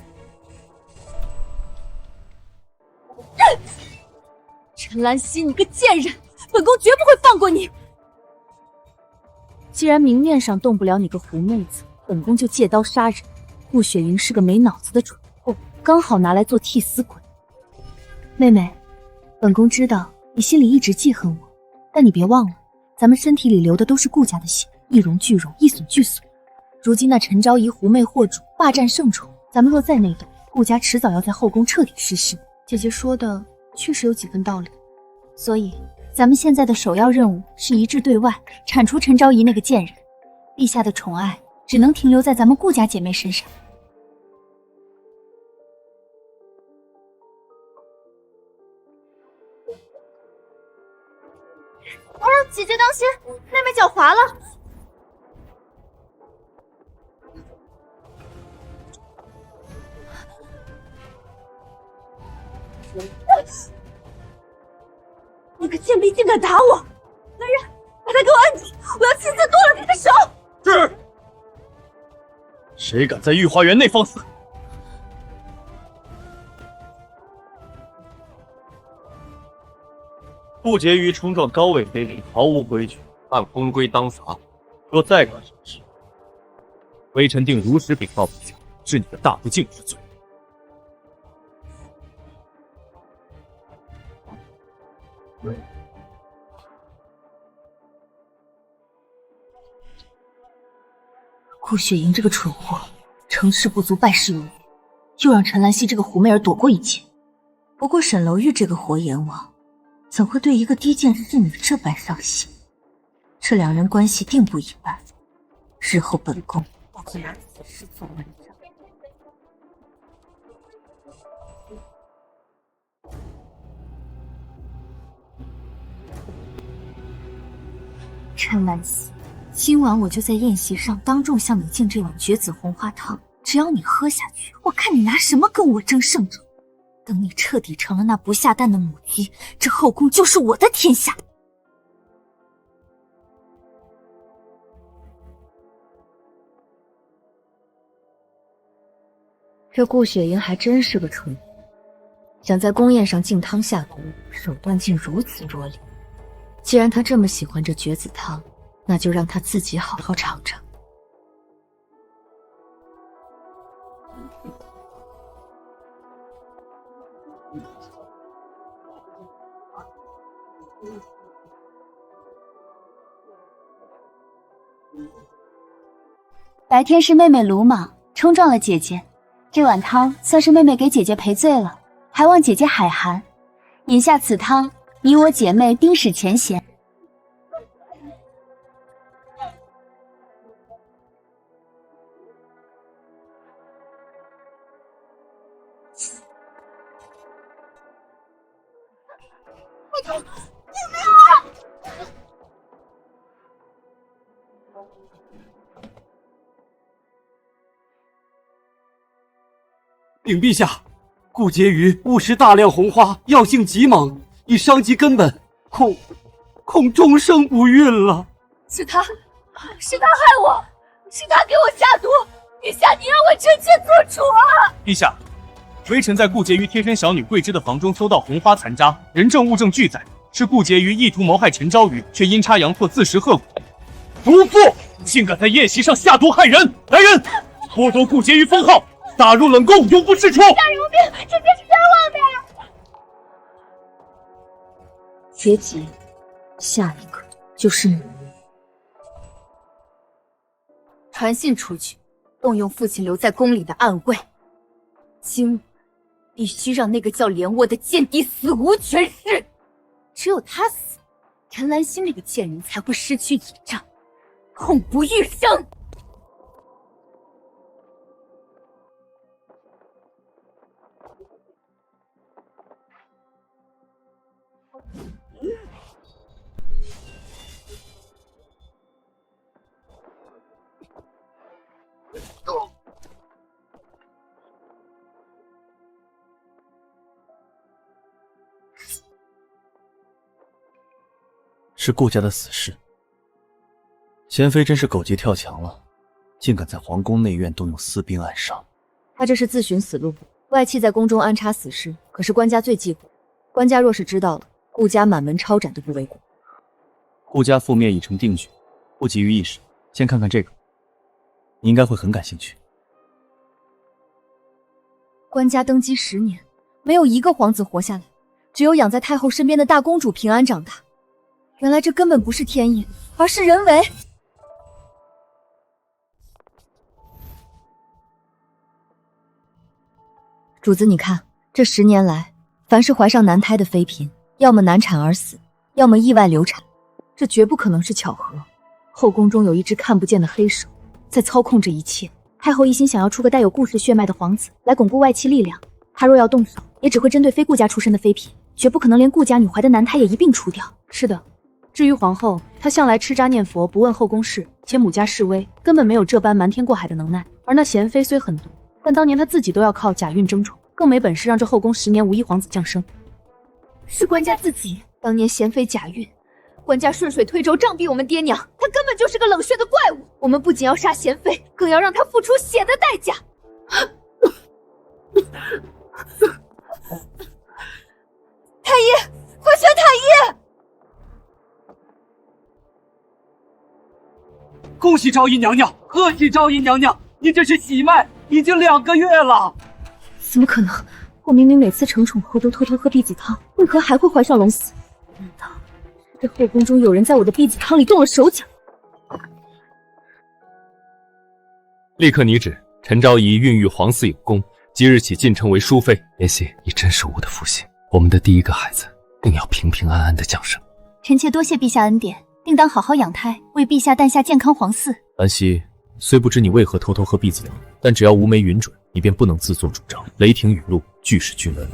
陈兰溪，你个贱人，本宫绝不会放过你！既然明面上动不了你个狐妹子，本宫就借刀杀人。顾雪云是个没脑子的蠢货，刚好拿来做替死鬼。妹妹，本宫知道你心里一直记恨我，但你别忘了，咱们身体里流的都是顾家的血，一荣俱荣，一损俱损。如今那陈昭仪狐媚惑主，霸占圣宠，咱们若再内斗，顾家迟早要在后宫彻底失势。姐姐说的确实有几分道理，所以咱们现在的首要任务是一致对外，铲除陈昭仪那个贱人。陛下的宠爱只能停留在咱们顾家姐妹身上。姐姐当心，妹妹脚滑了。那个贱婢竟敢打我！来人，把他给我按住！我要亲自剁了他的手！是。谁敢在御花园内放肆？顾婕妤冲撞高位妃嫔，毫无规矩，按宫规当罚。若再干什么事，微臣定如实禀告陛下，治你的大不敬之罪。顾雪莹这个蠢货，成事不足败事有余，又让陈兰溪这个狐媚儿躲过一劫。不过沈楼玉这个活阎王，怎会对一个低贱侍女这般上心？这两人关系定不一般，日后本宫要拿此事做文章。陈兰溪，今晚我就在宴席上当众向你敬这碗绝子红花汤，只要你喝下去，我看你拿什么跟我争胜者。等你彻底成了那不下蛋的母鸡，这后宫就是我的天下。这顾雪莹还真是个蠢货，想在宫宴上敬汤下毒，手段竟如此拙劣。既然她这么喜欢这绝子汤，那就让她自己好好尝尝。白天是妹妹鲁莽冲撞了姐姐，这碗汤算是妹妹给姐姐赔罪了，还望姐姐海涵。饮下此汤，你我姐妹冰释前嫌。禀陛下，顾婕妤误食大量红花，药性极猛，已伤及根本，恐终生不孕了。是他害我，是他给我下毒，陛下，你让我臣妾做主啊！陛下，微臣在顾婕妤贴身小女桂枝的房中搜到红花残渣，人证物证俱在，是顾婕妤意图谋害陈昭瑜，却阴差阳错自食恶果。毒妇竟敢在宴席上下毒害人！来人，剥夺顾婕妤封号，打入冷宫，永不释出！大人无病，臣妾是冤枉的。别急，下一个就是你。传信出去，动用父亲留在宫里的暗卫，今晚必须让那个叫莲窝的贱婢死无全尸。只有他死，陈兰心那个贱人才会失去倚仗，痛不欲生。是顾家的死士。贤妃真是狗急跳墙了，竟敢在皇宫内院动用私兵暗杀。他这是自寻死路，外戚在宫中安插死士，可是官家最忌讳。官家若是知道了，顾家满门抄斩都不为过。顾家覆灭已成定局，不急于一时。先看看这个，你应该会很感兴趣。官家登基10年，没有一个皇子活下来，只有养在太后身边的大公主平安长大。原来这根本不是天意，而是人为。主子，你看，这10年来，凡是怀上男胎的妃嫔，要么难产而死，要么意外流产，这绝不可能是巧合。后宫中有一只看不见的黑手，在操控这一切。太后一心想要出个带有顾氏血脉的皇子，来巩固外戚力量。她若要动手，也只会针对非顾家出身的妃嫔，绝不可能连顾家女怀的男胎也一并除掉。是的，至于皇后，她向来吃斋念佛，不问后宫事，且母家势微，根本没有这般瞒天过海的能耐。而那贤妃虽狠毒，但当年她自己都要靠假孕争宠，更没本事让这后宫10年无一皇子降生。是官家自己，当年贤妃假孕，官家顺水推舟杖毙我们爹娘，她根本就是个冷血的怪物。我们不仅要杀贤妃，更要让她付出血的代价。太医，快宣太医！恭喜昭仪娘娘，贺喜昭仪娘娘，你这是喜脉，已经2个月了。怎么可能？我明明每次成宠后都偷偷喝避子汤，为何还会怀上龙嗣？难道这后宫中有人在我的避子汤里动了手脚？立刻拟旨，陈昭仪孕育皇嗣有功，即日起晋升为淑妃。妍希，你真是我的福星，我们的第一个孩子定要平平安安的降生。臣妾多谢陛下恩典，定当好好养胎，为陛下诞下健康皇嗣。安息，虽不知你为何偷偷喝避子汤，但只要无媒允准，你便不能自作主张，雷霆雨露，俱是君恩。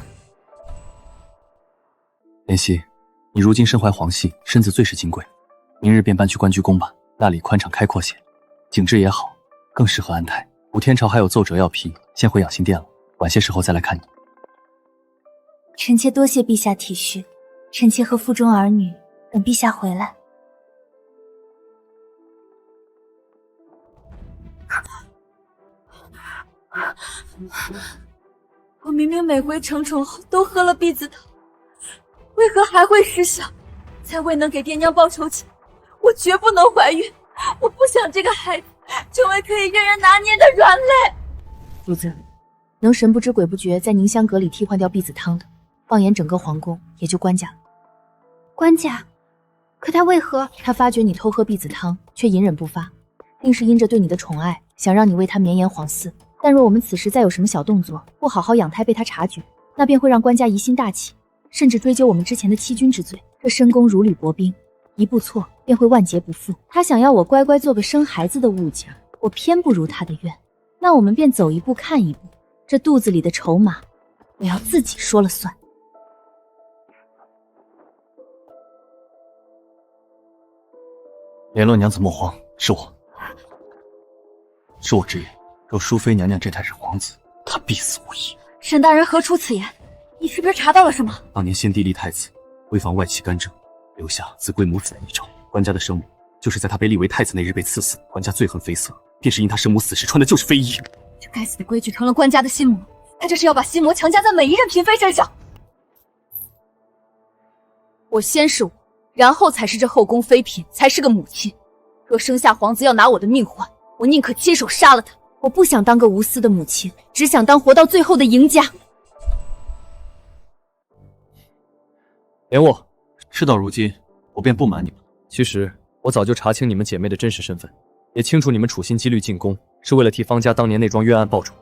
妍希，你如今身怀皇系，身子最是金贵，明日便搬去关雎宫吧，那里宽敞开阔些，景致也好，更适合安胎。武天朝还有奏折要批，先回养心殿了，晚些时候再来看你。臣妾多谢陛下体恤，臣妾和腹中儿女等陛下回来。我明明每回成宠后都喝了避子汤，为何还会失效？才未能给爹娘报仇前，我绝不能怀孕。我不想这个孩子成为可以任人拿捏的软肋。主子，能神不知鬼不觉在凝香阁里替换掉避子汤的，放眼整个皇宫，也就官家了。官家？可他为何？他发觉你偷喝避子汤，却隐忍不发，定是因着对你的宠爱，想让你为他绵延皇嗣。但若我们此时再有什么小动作，不好好养胎被他察觉，那便会让官家疑心大起，甚至追究我们之前的欺君之罪。这深宫如履薄冰，一步错便会万劫不复。他想要我乖乖做个生孩子的物件，我偏不如他的愿，那我们便走一步看一步。这肚子里的筹码，我要自己说了算。联络娘子莫慌，是我直言，若淑妃娘娘这胎是皇子，她必死无疑。沈大人何出此言？你是不是查到了什么？当年先帝立太子，为防外戚干政，留下子贵母死的遗诏。官家的生母就是在他被立为太子那日被赐死。官家最恨妃色，便是因他生母死时穿的就是妃衣。这该死的规矩成了官家的心魔，他这是要把心魔强加在每一任嫔妃身上。我先是我，然后才是这后宫妃嫔，才是个母亲。若生下皇子要拿我的命换，我宁可亲手杀了他。我不想当个无私的母亲，只想当活到最后的赢家。连我，事到如今，我便不瞒你们。其实我早就查清你们姐妹的真实身份，也清楚你们处心积虑进宫是为了替方家当年那桩冤案报仇。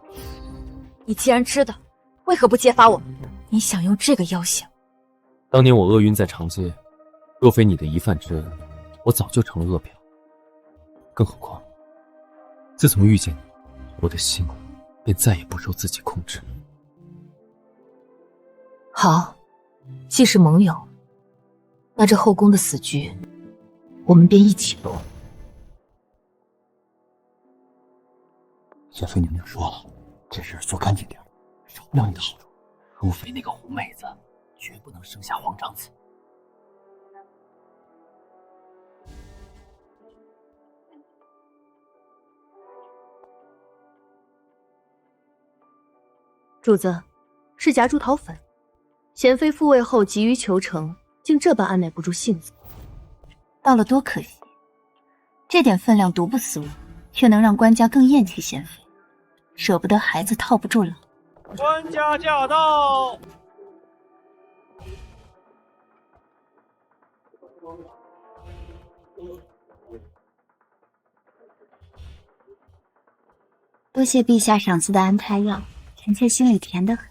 你既然知道，为何不揭发我们？你想用这个要挟？当年我厄运在长街，若非你的一饭之恩，我早就成了恶殍。更何况，自从遇见你，我的心便再也不受自己控制。好，既是盟友，那这后宫的死局，我们便一起落。贤妃娘娘说了，这事做干净点，少不了你的好处。淑妃那个狐妹子，绝不能生下皇长子。主子，是夹竹桃粉。贤妃复位后急于求成，竟这般按耐不住性子，到了多可惜。这点分量毒不死我，却能让官家更厌弃贤妃。舍不得孩子套不住了。官家驾到！多谢陛下赏赐的安胎药，臣妾心里甜得很。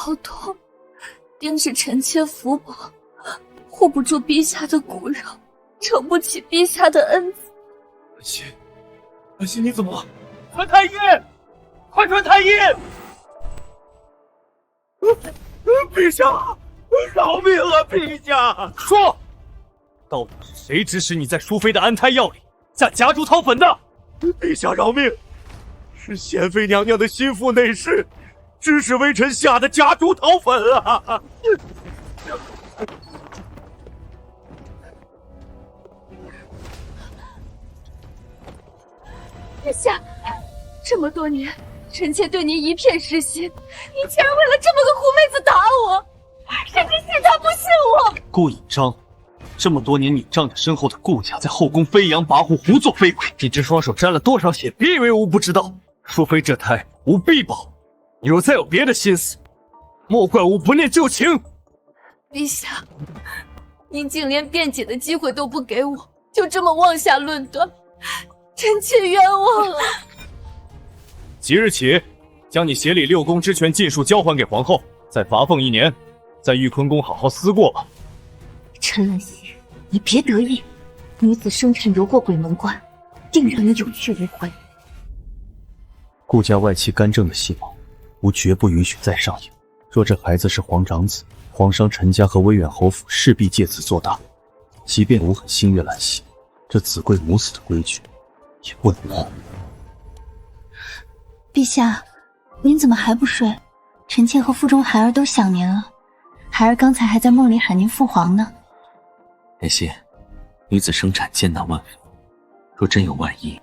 好痛，定是臣妾福薄，护不住陛下的骨肉，承不起陛下的恩赐。安心，你怎么了？传太医，快传太医！陛下，饶命啊！陛下，说，到底是谁指使你在淑妃的安胎药里下夹竹桃粉的？陛下饶命！是娴妃娘娘的心腹内侍，指使微臣下的夹竹桃粉啊！陛下，这么多年，臣妾对您一片失心，您竟然为了这么个狐妹子打我，甚至信他不信我。顾引章，这么多年你仗着身后的顾家，在后宫飞扬跋扈，胡作非为，你这双手沾了多少血？别以为吾不知道，淑妃这胎吾必保。你若再有别的心思，莫怪吾不念旧情。陛下，您竟连辩解的机会都不给我，就这么妄下论断，臣妾冤枉啊！即日起，将你协理6宫之权尽数交还给皇后，再罚俸1年，在玉坤宫好好思过吧。陈兰溪，你别得意，女子生产游过鬼门关，定让你有去无回。顾家外戚干政的戏码，吾绝不允许再上演。若这孩子是皇长子，皇商陈家和威远侯府势必借此做大。即便吾很心悦兰溪，这子贵母死的规矩也不能破。陛下，您怎么还不睡？臣妾和腹中孩儿都想您了。孩儿刚才还在梦里喊您父皇呢。莲溪，女子生产艰难万分，若真有万一，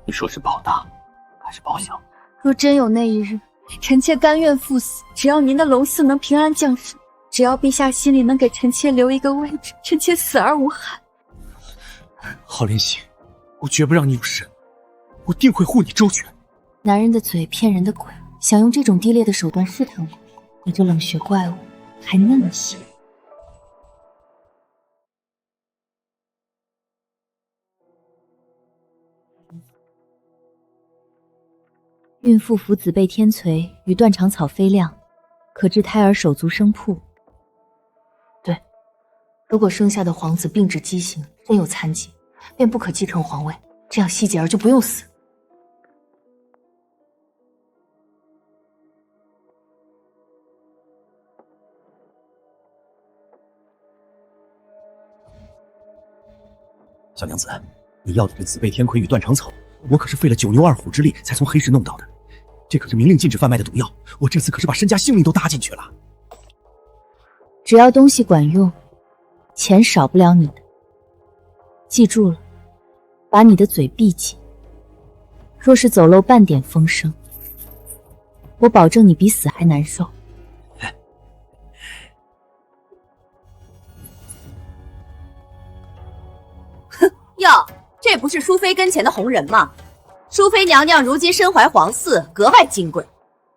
你说是保大还是保小？若真有那一日，臣妾甘愿赴死，只要您的龙嗣能平安降生，只要陛下心里能给臣妾留一个位置，臣妾死而无憾。好莲溪，我绝不让你有事，我定会护你周全。男人的嘴骗人的鬼，想用这种低劣的手段试探我，你这冷血怪物还那么细。孕妇服子贝天髓与断肠草飞亮，可致胎儿手足生瀑。对，如果生下的皇子病至畸形，真有残疾，便不可继承皇位，这样希姐儿就不用死。小娘子，你要的这紫贝天葵与断肠草，我可是费了9牛2虎之力才从黑市弄到的，这可是明令禁止贩卖的毒药，我这次可是把身家性命都搭进去了。只要东西管用，钱少不了你的。记住了，把你的嘴闭紧，若是走漏半点风声，我保证你比死还难受。哟，这不是淑妃跟前的红人吗？淑妃娘娘如今身怀皇嗣，格外金贵。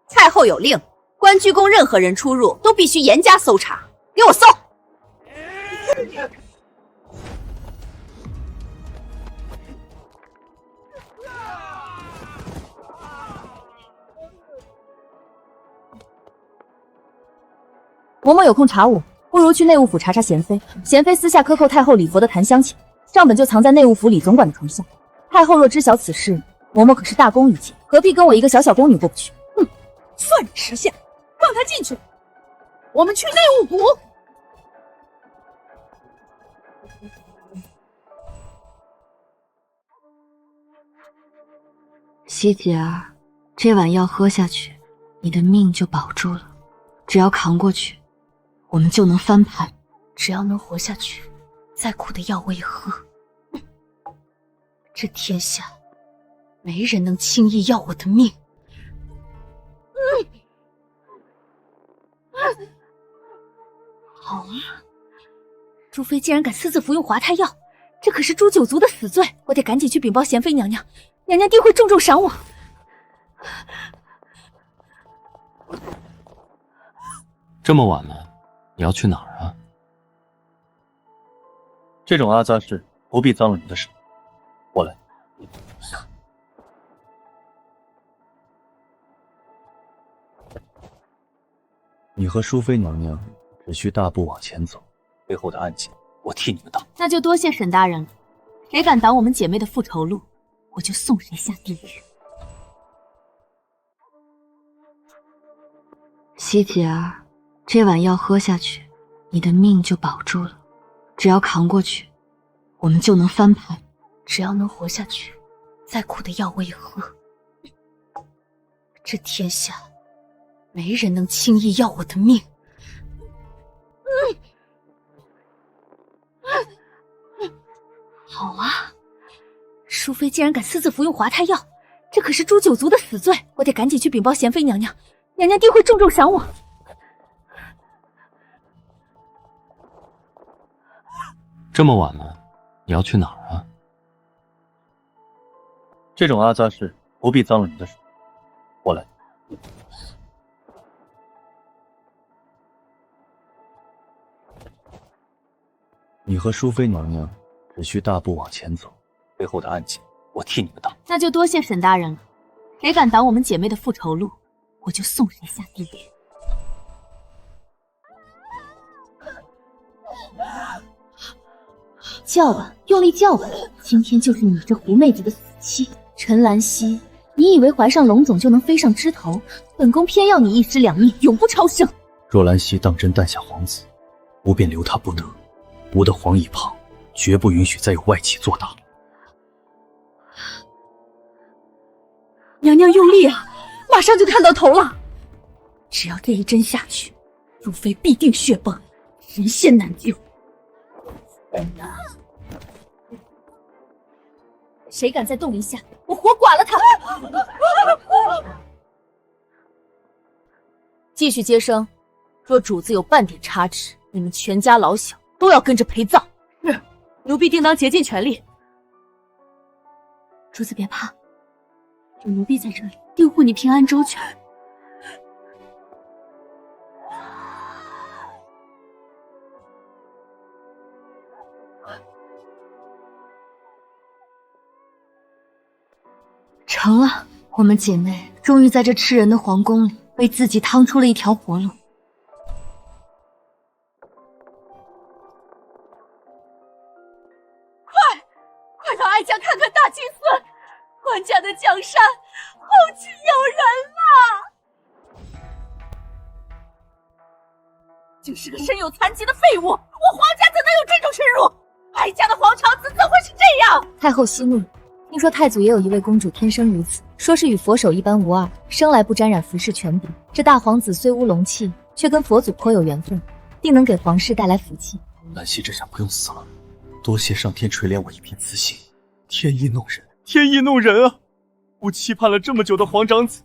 太后有令，关雎宫任何人出入都必须严加搜查，给我搜！嬷嬷有空查我，不如去内务府查查娴妃。娴妃私下克扣太后礼佛的檀香钱，账本就藏在内务府李总管的床下。太后若知晓此事，嬷嬷可是大功于前，何必跟我一个小小宫女过不去？哼，算你识相，放她进去。我们去内务府。希姐儿，这碗药喝下去，你的命就保住了。只要扛过去，我们就能翻盘。只要能活下去，再苦的药我也喝。这天下没人能轻易要我的命。好啊，朱妃竟然敢私自服用滑胎药，这可是诛九族的死罪！我得赶紧去禀报娴妃娘娘，娘娘定会重重赏我。这么晚了，你要去哪儿啊？这种阿杂事不必脏了你的手，我来。你和淑妃娘娘只需大步往前走，背后的案件我替你们挡。那就多谢沈大人了。谁敢挡我们姐妹的复仇路，我就送谁下地狱。希姐儿，这碗药喝下去，你的命就保住了。只要扛过去，我们就能翻盘。只要能活下去，再苦的药我也喝。这天下没人能轻易要我的命。好啊，淑妃竟然敢私自服用滑胎药，这可是诛九族的死罪！我得赶紧去禀报贤妃娘娘，娘娘定会重重赏我。这么晚了，你要去哪儿啊？这种阿杂事不必脏了你的手，我来。你和淑妃娘娘只需大步往前走，背后的案件我替你们挡。那就多谢沈大人了。谁敢挡我们姐妹的复仇路，我就送谁下地狱。叫吧，用力叫吧！今天就是你这狐妹子的死期。陈兰溪，你以为怀上龙总就能飞上枝头？本宫偏要你一尸两命，永不超生。若兰溪当真诞下皇子，吾便留他不得。吾的皇椅旁绝不允许再有外戚做大。娘娘用力啊，马上就看到头了。只要这一针下去，如妃必定血崩，人仙难救。谁敢再动一下，我活剐了他！继续接生，若主子有半点差池，你们全家老小都要跟着陪葬。是，奴婢定当竭尽全力。主子别怕，有奴婢在这里，定护你平安周全。成了，我们姐妹终于在这吃人的皇宫里为自己趟出了一条活路。快让哀家看看大金孙，官家的江山后继有人了！竟是个身有残疾的废物，我皇家怎能有这种耻辱？哀家的皇长子怎会是这样？太后息怒，听说太祖也有一位公主天生如此，说是与佛手一般无二，生来不沾染服饰权柄。这大皇子虽无龙气，却跟佛祖颇有缘分，定能给皇室带来福气。兰溪这下不用死了，多谢上天垂怜我一片慈心。天意弄人，天意弄人啊！我期盼了这么久的皇长子，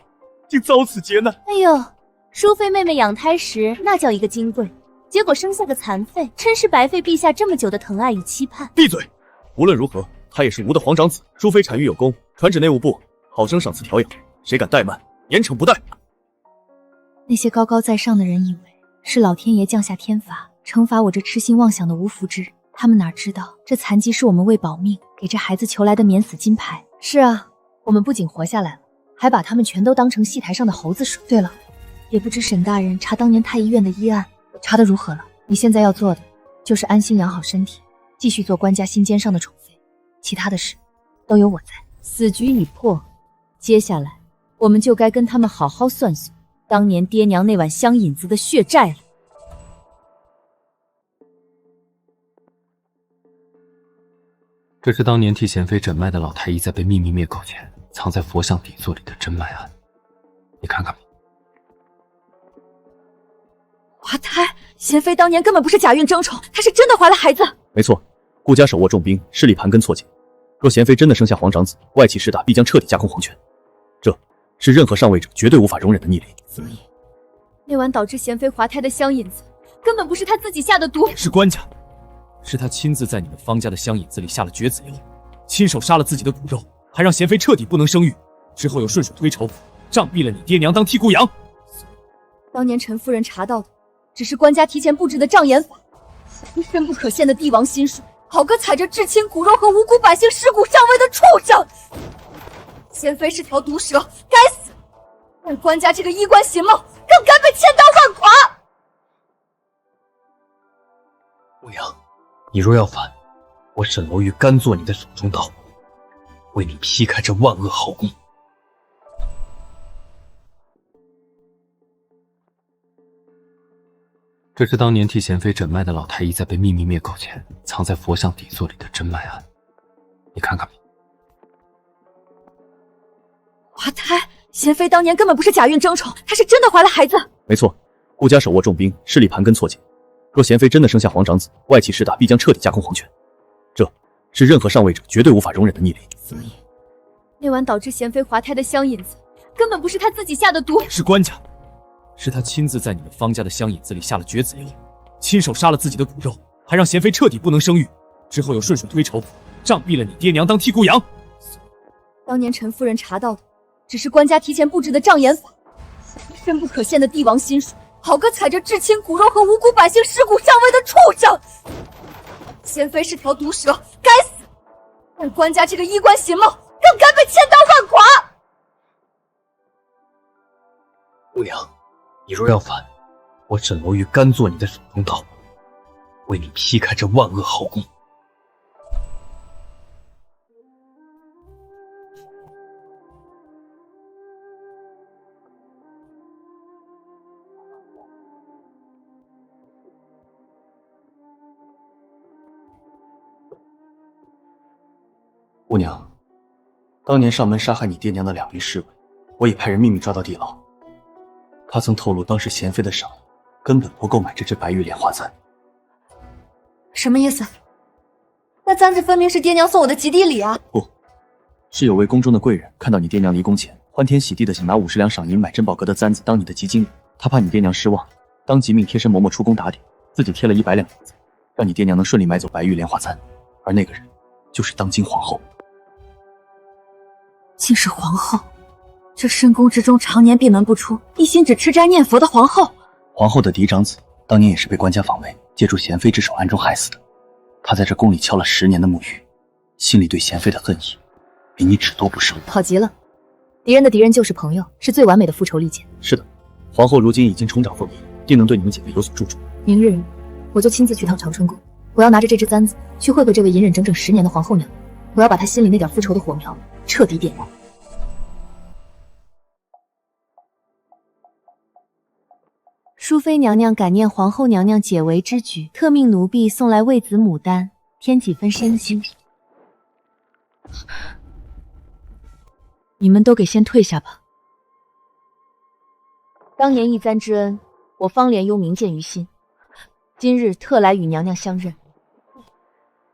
竟遭此劫难。哎呦，淑妃妹妹养胎时那叫一个金贵，结果生下个残废，真是白费陛下这么久的疼爱与期盼。闭嘴！无论如何，他也是吾的皇长子。淑妃产育有功，传旨内务部，好生赏赐调养。谁敢怠慢，严惩不贷。那些高高在上的人以为是老天爷降下天罚，惩罚我这痴心妄想的无福之人。他们哪知道，这残疾是我们为保命给这孩子求来的免死金牌。是啊，我们不仅活下来了，还把他们全都当成戏台上的猴子耍。对了，也不知沈大人查当年太医院的医案查得如何了？你现在要做的就是安心养好身体，继续做官家心尖上的宠妃，其他的事都有我在。死局已破，接下来我们就该跟他们好好算算当年爹娘那碗香引子的血债了。这是当年替贤妃诊脉的老太医在被秘密灭口前藏在佛像底座里的真脉案，你看看吧。滑胎，贤妃当年根本不是假孕争宠，她是真的怀了孩子。没错，顾家手握重兵，势力盘根错节。若贤妃真的生下皇长子，外戚势大必将彻底架空皇权，这是任何上位者绝对无法容忍的逆鳞。所以，那碗导致贤妃滑胎的香引子，根本不是她自己下的毒，是官家。是他亲自在你们方家的香引子里下了绝子药，亲手杀了自己的骨肉，还让贤妃彻底不能生育，之后又顺水推舟，杖毙了你爹娘当替姑羊。当年陈夫人查到的，只是官家提前布置的障眼法，深不可陷的帝王心术，好个踩着至亲骨肉和无辜百姓尸骨上位的畜生！贤妃是条毒蛇，该死！但官家这个衣冠禽貌，更该被千刀万剐！欧阳，你若要反，我沈楼玉甘做你的手中刀，为你劈开这万恶豪宫。这是当年替贤妃诊脉的老太医在被秘密灭口前，藏在佛像底座里的真脉案，你看看吧。华胎，贤妃当年根本不是假孕争宠，她是真的怀了孩子。没错，顾家手握重兵，势力盘根错节。若贤妃真的生下皇长子，外戚势大必将彻底架空皇权，这是任何上位者绝对无法容忍的逆鳞。所以，那晚导致贤妃滑胎的香引子，根本不是她自己下的毒，是官家，是他亲自在你们方家的香引子里下了绝子药，亲手杀了自己的骨肉，还让贤妃彻底不能生育。之后又顺水推舟，杖毙了你爹娘当替姑羊。当年陈夫人查到的，只是官家提前布置的障眼法，深不可陷的帝王心术，好个踩着至亲骨肉和无辜百姓尸骨上位的畜生！贤妃是条毒蛇，该死！但官家这个衣冠禽貌，更该被千刀万剐！欧阳，你若要反，我沈楼玉甘做你的手中刀，为你劈开这万恶豪宫。姑娘，当年上门杀害你爹娘的2名侍卫，我已派人秘密抓到地牢。他曾透露，当时贤妃的赏根本不够买这支白玉莲花簪。什么意思？那簪子分明是爹娘送我的及第礼啊！不，是有位宫中的贵人看到你爹娘离宫前欢天喜地的想拿50两赏银买珍宝阁的簪子当你的基金，他怕你爹娘失望，当即命贴身嬷嬷出宫打点，自己贴了100两银子，让你爹娘能顺利买走白玉莲花簪。而那个人就是当今皇后。竟是皇后，这深宫之中常年闭门不出，一心只吃斋念佛的皇后。皇后的嫡长子当年也是被官家访问，借助贤妃之手暗中害死的。他在这宫里敲了10年的木鱼，心里对贤妃的恨意比你只多不少。好极了，敌人的敌人就是朋友，是最完美的复仇利剑。是的，皇后如今已经重掌凤仪，定能对你们姐妹有所助助。明日我就亲自去趟长春宫，我要拿着这支簪子去会会这位隐忍整整10年的皇后娘，我要把她心里那点复仇的火苗彻底点燃。淑妃娘娘感念皇后娘娘解围之举，特命奴婢送来喂子牡丹，添几分身心。你们都给先退下吧。当年一簪之恩，我方莲幽铭鉴于心，今日特来与娘娘相认。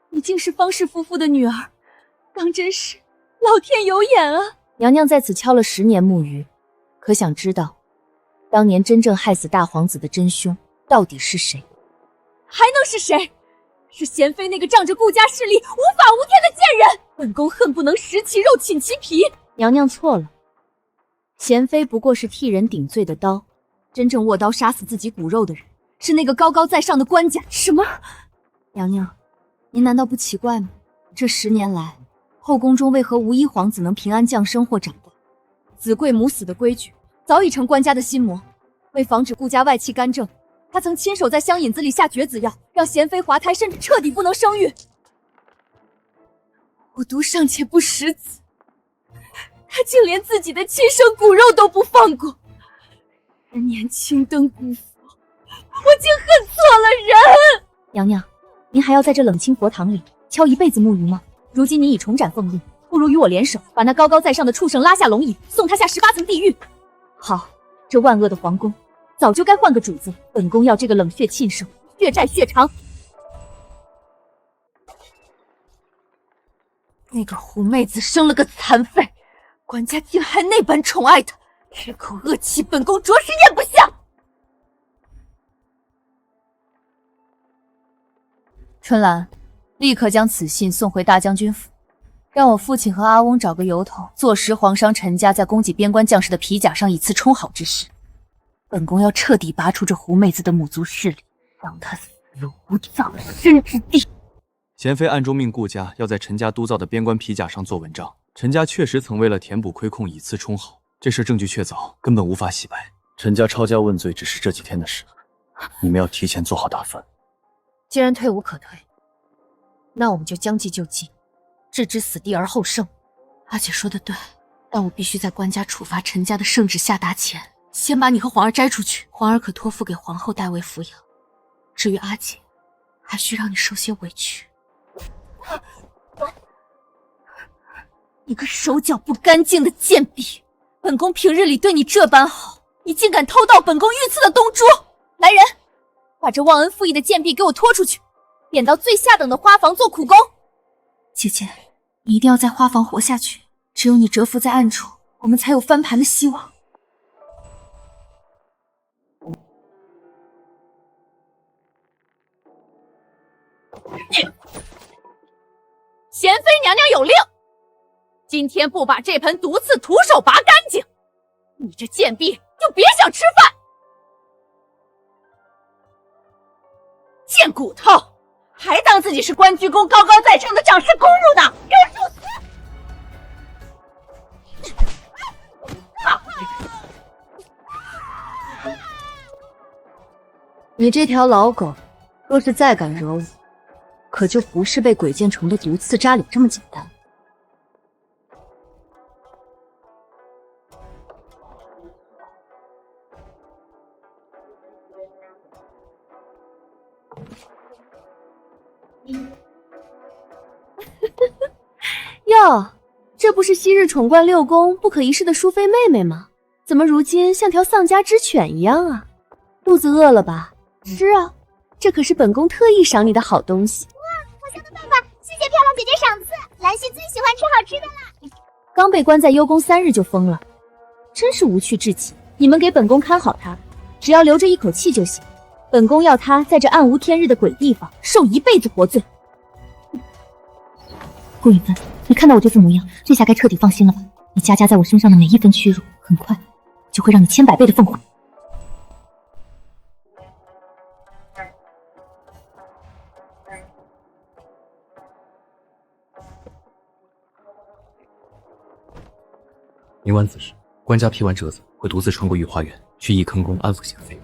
你竟是方氏夫妇的女儿，当真是老天有眼啊！娘娘在此敲了10年木鱼，可想知道当年真正害死大皇子的真凶到底是谁？还能是谁？是贤妃那个仗着顾家势力无法无天的贱人！本宫恨不能食其肉寝其皮！娘娘错了，贤妃不过是替人顶罪的刀，真正握刀杀死自己骨肉的人，是那个高高在上的官家。什么？娘娘，您难道不奇怪吗？这10年来，后宫中为何无一皇子能平安降生或长大？子贵母死的规矩早已成官家的心魔。为防止顾家外戚干政，他曾亲手在香引子里下绝子药，让贤妃滑胎，甚至彻底不能生育。我毒尚且不食子，他竟连自己的亲生骨肉都不放过。10年青灯古佛，我竟恨错了人！娘娘，您还要在这冷清佛堂里敲一辈子木鱼吗？如今您已重斩凤印，不如与我联手，把那高高在上的畜生拉下龙椅，送他下18层地狱。好，这万恶的皇宫早就该换个主子，本宫要这个冷血禽兽血债血偿。那个狐妹子生了个残废，官家竟还那般宠爱她，这口恶气本宫着实咽不下。春兰，立刻将此信送回大将军府，让我父亲和阿翁找个由头，坐实皇商陈家在供给边关将士的皮甲上以次充好之事。本宫要彻底拔除这狐妹子的母族势力，让她死无葬身之地。贤妃暗中命顾家要在陈家督造的边关皮甲上做文章，陈家确实曾为了填补亏空以次充好，这事证据确凿，根本无法洗白。陈家抄家问罪只是这几天的事，你们要提前做好打算。既然退无可退，那我们就将计就计，置之死地而后生。阿姐说的对，但我必须在官家处罚陈家的圣旨下达前，先把你和皇儿摘出去，皇儿可托付给皇后代为抚养。至于阿姐，还需让你受些委屈。你个手脚不干净的贱婢！本宫平日里对你这般好，你竟敢偷盗本宫御赐的东珠！来人，把这忘恩负义的贱婢给我拖出去，贬到最下等的花房做苦工。姐姐，你一定要在花房活下去，只有你蛰伏在暗处，我们才有翻盘的希望。贤妃娘娘有令，今天不把这盆毒刺徒手拔干净，你这贱婢就别想吃饭！贱骨头，还当自己是关雎宫高高在上的掌事公主呢，给我受死！你这条老狗，若是再敢惹我，可就不是被鬼剑虫的毒刺扎脸这么简单。哟，这不是昔日宠冠六宫不可一世的淑妃妹妹吗？怎么如今像条丧家之犬一样啊？肚子饿了吧？吃啊，这可是本宫特意赏你的好东西。哇，好香的爸爸，谢谢漂亮姐姐赏赐，兰溪最喜欢吃好吃的了。刚被关在幽宫3日就疯了，真是无趣至极。你们给本宫看好他，只要留着一口气就行。本宫要他在这暗无天日的鬼地方受一辈子活罪。顾允芬，你看到我就这模样，这下该彻底放心了吧？你佳佳在我身上的每一分屈辱，很快就会让你千百倍的奉还。明晚子时，官家批完折子，会独自穿过御花园，去翊坑宫安抚贤妃。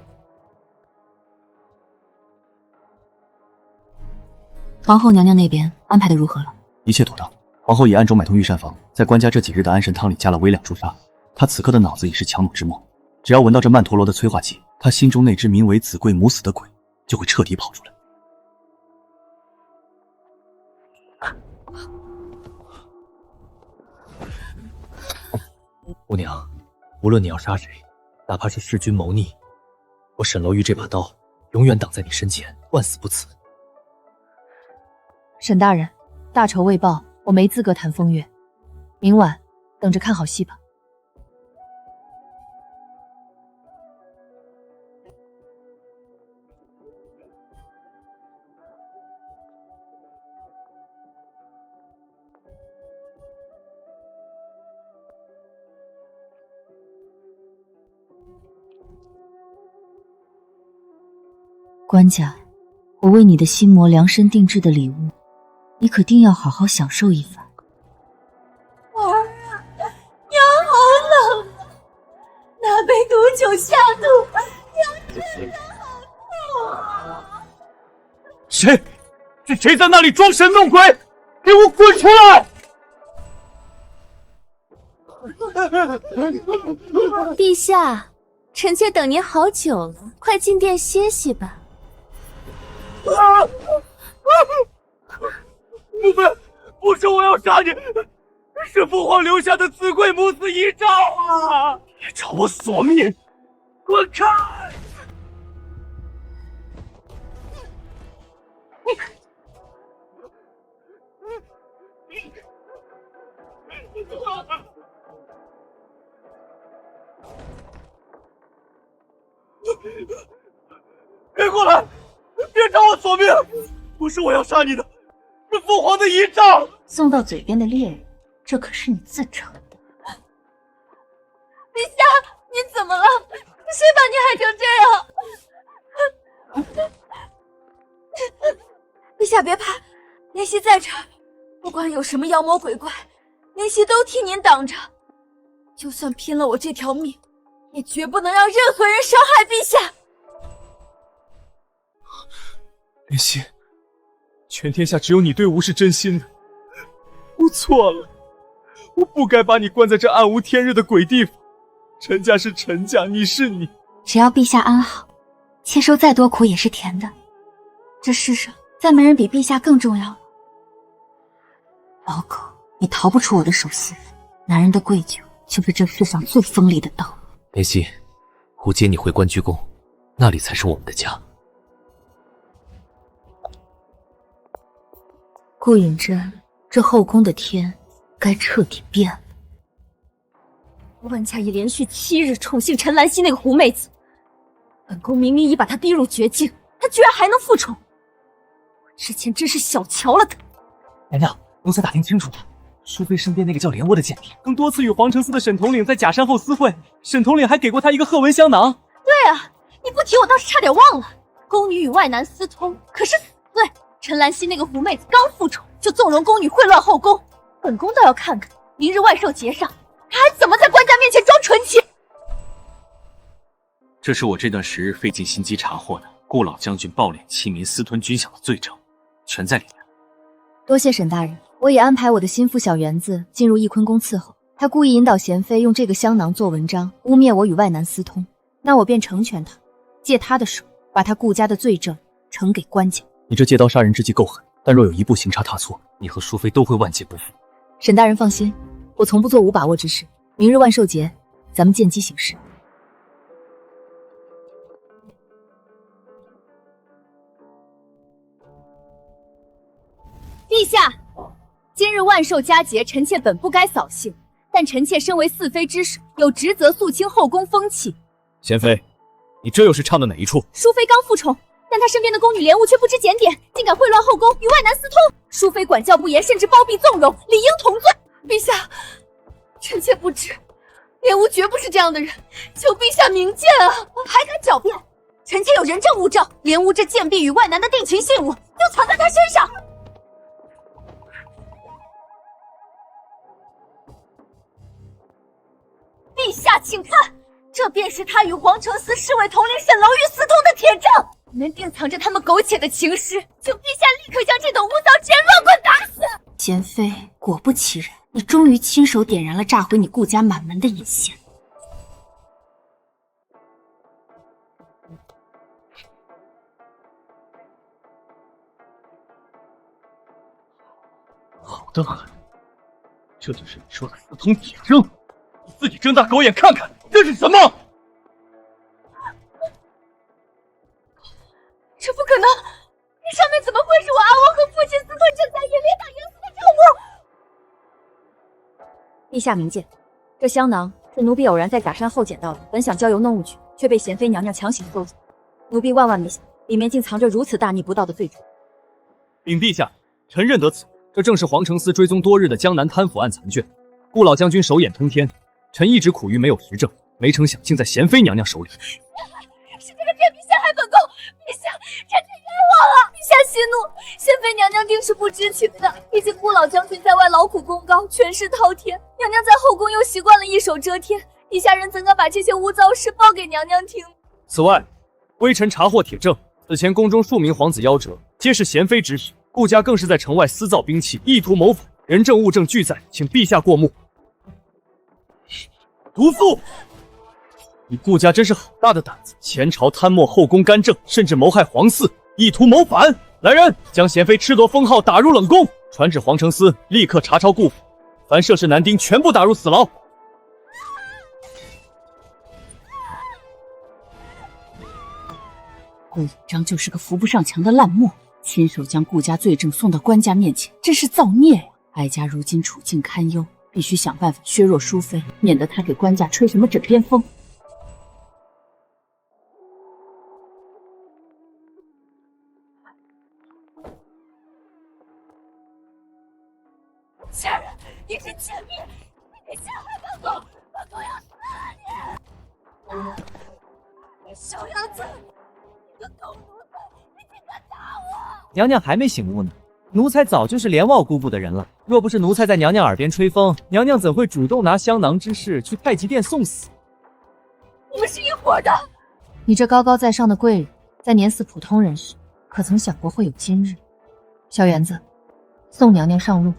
皇后娘娘那边安排的如何了？一切妥当。皇后已暗中买通御膳房，在官家这几日的安神汤里加了微量朱砂。她此刻的脑子已是强弩之末，只要闻到这曼陀罗的催化剂，她心中那只名为子贵母死的鬼就会彻底跑出来。姑娘，无论你要杀谁，哪怕是弑君谋逆，我沈楼玉这把刀永远挡在你身前，万死不辞。沈大人，大仇未报，我没资格谈风月。明晚等着看好戏吧。官家，我为你的心魔量身定制的礼物，你可定要好好享受一番。儿啊，娘好冷啊！那杯毒酒下肚，娘真的好痛啊！谁在那里装神弄鬼？给我滚出来！陛下，臣妾等您好久了，快进殿歇息吧。母妃，不是我要杀你，是父皇留下的子贵母子遗诏啊！别找我索命，滚开！别过来！别找我索命！不是我要杀你的，是父皇的遗诏。送到嘴边的猎人，这可是你自称的。陛下，您怎么了？谁把您害成这样？陛下别怕，莲溪在这儿，不管有什么妖魔鬼怪，莲溪都替您挡着。就算拼了我这条命，也绝不能让任何人伤害陛下。莲溪，全天下只有你对吾是真心的。我错了，我不该把你关在这暗无天日的鬼地方。陈家是陈家，你是你，只要陛下安好，且受再多苦也是甜的。这世上再没人比陛下更重要了。老狗，你逃不出我的手心。男人的跪求就是这世上最锋利的刀。梅西，吾接你回关雎宫，那里才是我们的家。顾允贞，这后宫的天该彻底变了。万家已连续7日宠幸陈兰溪那个狐妹子，本宫明明已把她逼入绝境，她居然还能复宠，我之前真是小瞧了她。娘娘，奴才打听清楚了，淑妃身边那个叫莲窝的贱婢，更多次与皇城司的沈统领在假山后私会，沈统领还给过她一个鹤纹香囊。对啊，你不提我倒是差点忘了，宫女与外男私通可是死罪。陈兰溪那个狐妹子刚复宠，就纵容宫女秽乱后宫，本宫倒要看看明日万寿节上她还怎么在官家面前装纯情。这是我这段时日费尽心机查获的顾老将军暴敛欺民、私吞军饷的罪证，全在里面。多谢沈大人，我已安排我的心腹小园子进入翊坤宫伺候。他故意引导贤妃用这个香囊做文章，污蔑我与外男私通，那我便成全他，借他的手把他顾家的罪证呈给官家。你这借刀杀人之计够狠，但若有一步行差踏错，你和淑妃都会万劫不复。沈大人放心，我从不做无把握之事。明日万寿节，咱们见机行事。陛下，今日万寿佳节，臣妾本不该扫兴，但臣妾身为四妃之首，有职责肃清后宫风气。贤妃，你这又是唱的哪一处？淑妃刚复宠，但她身边的宫女莲雾却不知检点，竟敢秽乱后宫，与外男私通。淑妃管教不严，甚至包庇纵容，理应同罪。陛下，臣妾不知，莲雾绝不是这样的人，求陛下明鉴啊！还敢狡辩？臣妾有人证物证，莲雾这贱婢与外男的定情信物就藏在她身上。陛下，请看，这便是他与皇城司侍卫统领沈楼玉私通的铁证，里面定藏着他们苟且的情诗。求陛下立刻将这等无骚之人乱棍打死！贤妃，果不其然，你终于亲手点燃了炸毁你顾家满门的引线。好的很，这就是你说的私通铁证。你自己睁大狗眼看看，这是什么？这不可能！这上面怎么会是我阿王和父亲私吞正在野连打营私的证物？陛下明鉴，这香囊是奴婢偶然在假山后捡到的，本想交由弄物去，却被贤妃娘娘强行搜走。奴婢万万没想，里面竟藏着如此大逆不道的罪证。禀陛下，臣认得此物，这正是皇城司追踪多日的江南贪腐案残卷。顾老将军手眼通天，臣一直苦于没有实证，没成想竟在贤妃娘娘手里。是这个贱婢陷害本宫，陛下，臣妾冤枉了！陛下息怒，贤妃娘娘定是不知情的。毕竟顾老将军在外劳苦功高，权势滔天，娘娘在后宫又习惯了一手遮天，陛下人怎敢把这些污糟事报给娘娘听？此外，微臣查获铁证，此前宫中数名皇子夭折，皆是贤妃指使，顾家更是在城外私造兵器，意图谋反，人证物证俱在，请陛下过目。毒妇，你顾家真是好大的胆子！前朝贪没后宫干政，甚至谋害皇嗣，意图谋反。来人，将贤妃褫夺封号打入冷宫，传旨皇城司立刻查抄顾府，凡涉事男丁全部打入死牢。顾永璋就是个扶不上墙的烂墨，亲手将顾家罪证送到官家面前，真是造孽呀！哀家如今处境堪忧，必须想办法削弱淑妃，免得她给官家吹什么枕边风。贱人，你是贱婢，你陷害本宫，本宫要杀你！小样子，你个狗奴才，你竟敢打我！娘娘还没醒悟呢，奴才早就是连望姑姑的人了。若不是奴才在娘娘耳边吹风，娘娘怎会主动拿香囊之事去太极殿送死？你们是一伙的！你这高高在上的贵人，在碾死普通人时，可曾想过会有今日？小园子，送娘娘上路。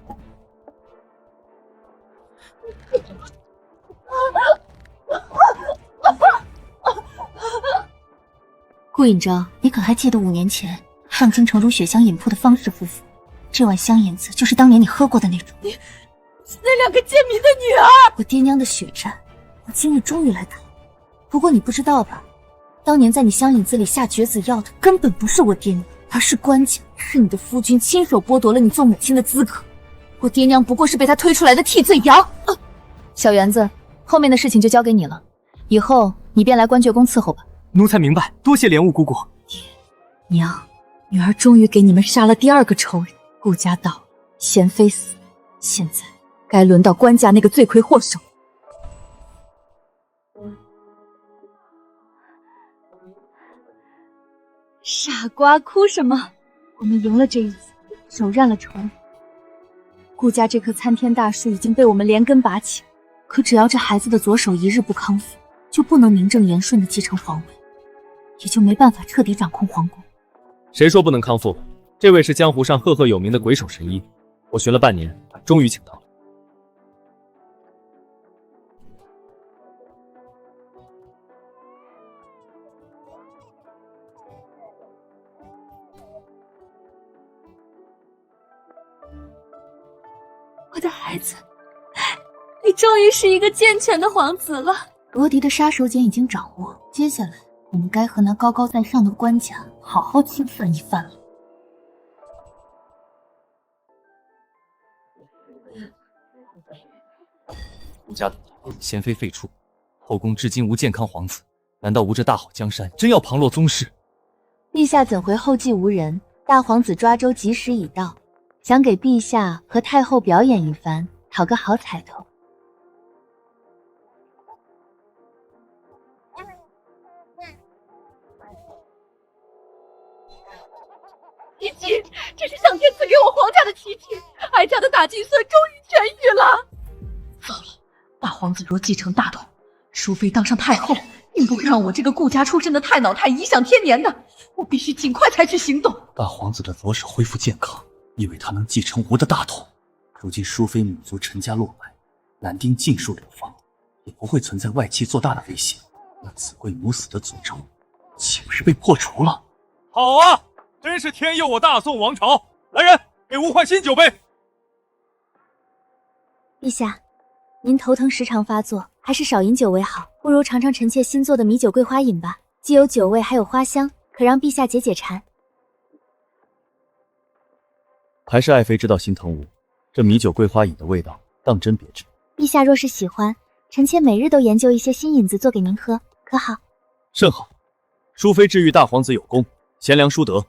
顾引章，你可还记得5年前上京城如雪乡饮铺的方氏夫妇？这碗香饮子就是当年你喝过的那种。那2个贱民的女儿！我爹娘的血战，我今日终于来打。不过你不知道吧？当年在你香饮子里下绝子药的根本不是我爹娘，而是官家，是你的夫君亲手剥夺了你做母亲的资格。我爹娘不过是被他推出来的替罪羊。小园子，后面的事情就交给你了，以后你便来关阙宫伺候吧。奴才明白，多谢莲雾姑姑。娘，女儿终于给你们杀了第2个仇人。顾家倒了，贤妃死了，现在该轮到官家那个罪魁祸首。傻瓜，哭什么？我们赢了这一次，手刃了仇人。顾家这棵参天大树已经被我们连根拔起，可只要这孩子的左手一日不康复，就不能名正言顺地继承皇位，也就没办法彻底掌控皇宫。谁说不能康复？这位是江湖上赫赫有名的鬼手神医，我寻了半年，终于请到了。我的孩子，你终于是一个健全的皇子了。罗迪的杀手锏已经掌握，接下来我们该和那高高在上的官家好好清算一番了。顾家的贤妃废黜，后宫至今无健康皇子，难道无这大好江山，真要旁落宗室？陛下怎会后继无人？大皇子抓周吉时已到，想给陛下和太后表演一番，讨个好彩头。琪琪，这是上天赐给我皇家的奇迹，哀家的大金孙终于痊愈了。糟了，大皇子若继承大统，淑妃当上太后，定不会让我这个顾家出身的太老太颐享天年的。我必须尽快采取行动。大皇子的左手恢复健康，意味他能继承吾的大统。如今淑妃母族陈家落败，男丁尽数流放，也不会存在外戚做大的危险。那子贵母死的诅咒，岂不是被破除了？好啊，真是天佑我大宋王朝！来人，给吾换新酒杯。陛下，您头疼时常发作，还是少饮酒为好。不如尝尝臣妾新做的米酒桂花饮吧，既有酒味，还有花香，可让陛下解解馋。还是爱妃知道心疼吾，这米酒桂花饮的味道当真别致。陛下若是喜欢，臣妾每日都研究一些新饮子做给您喝，可好？甚好。淑妃治愈大皇子有功，贤良淑德，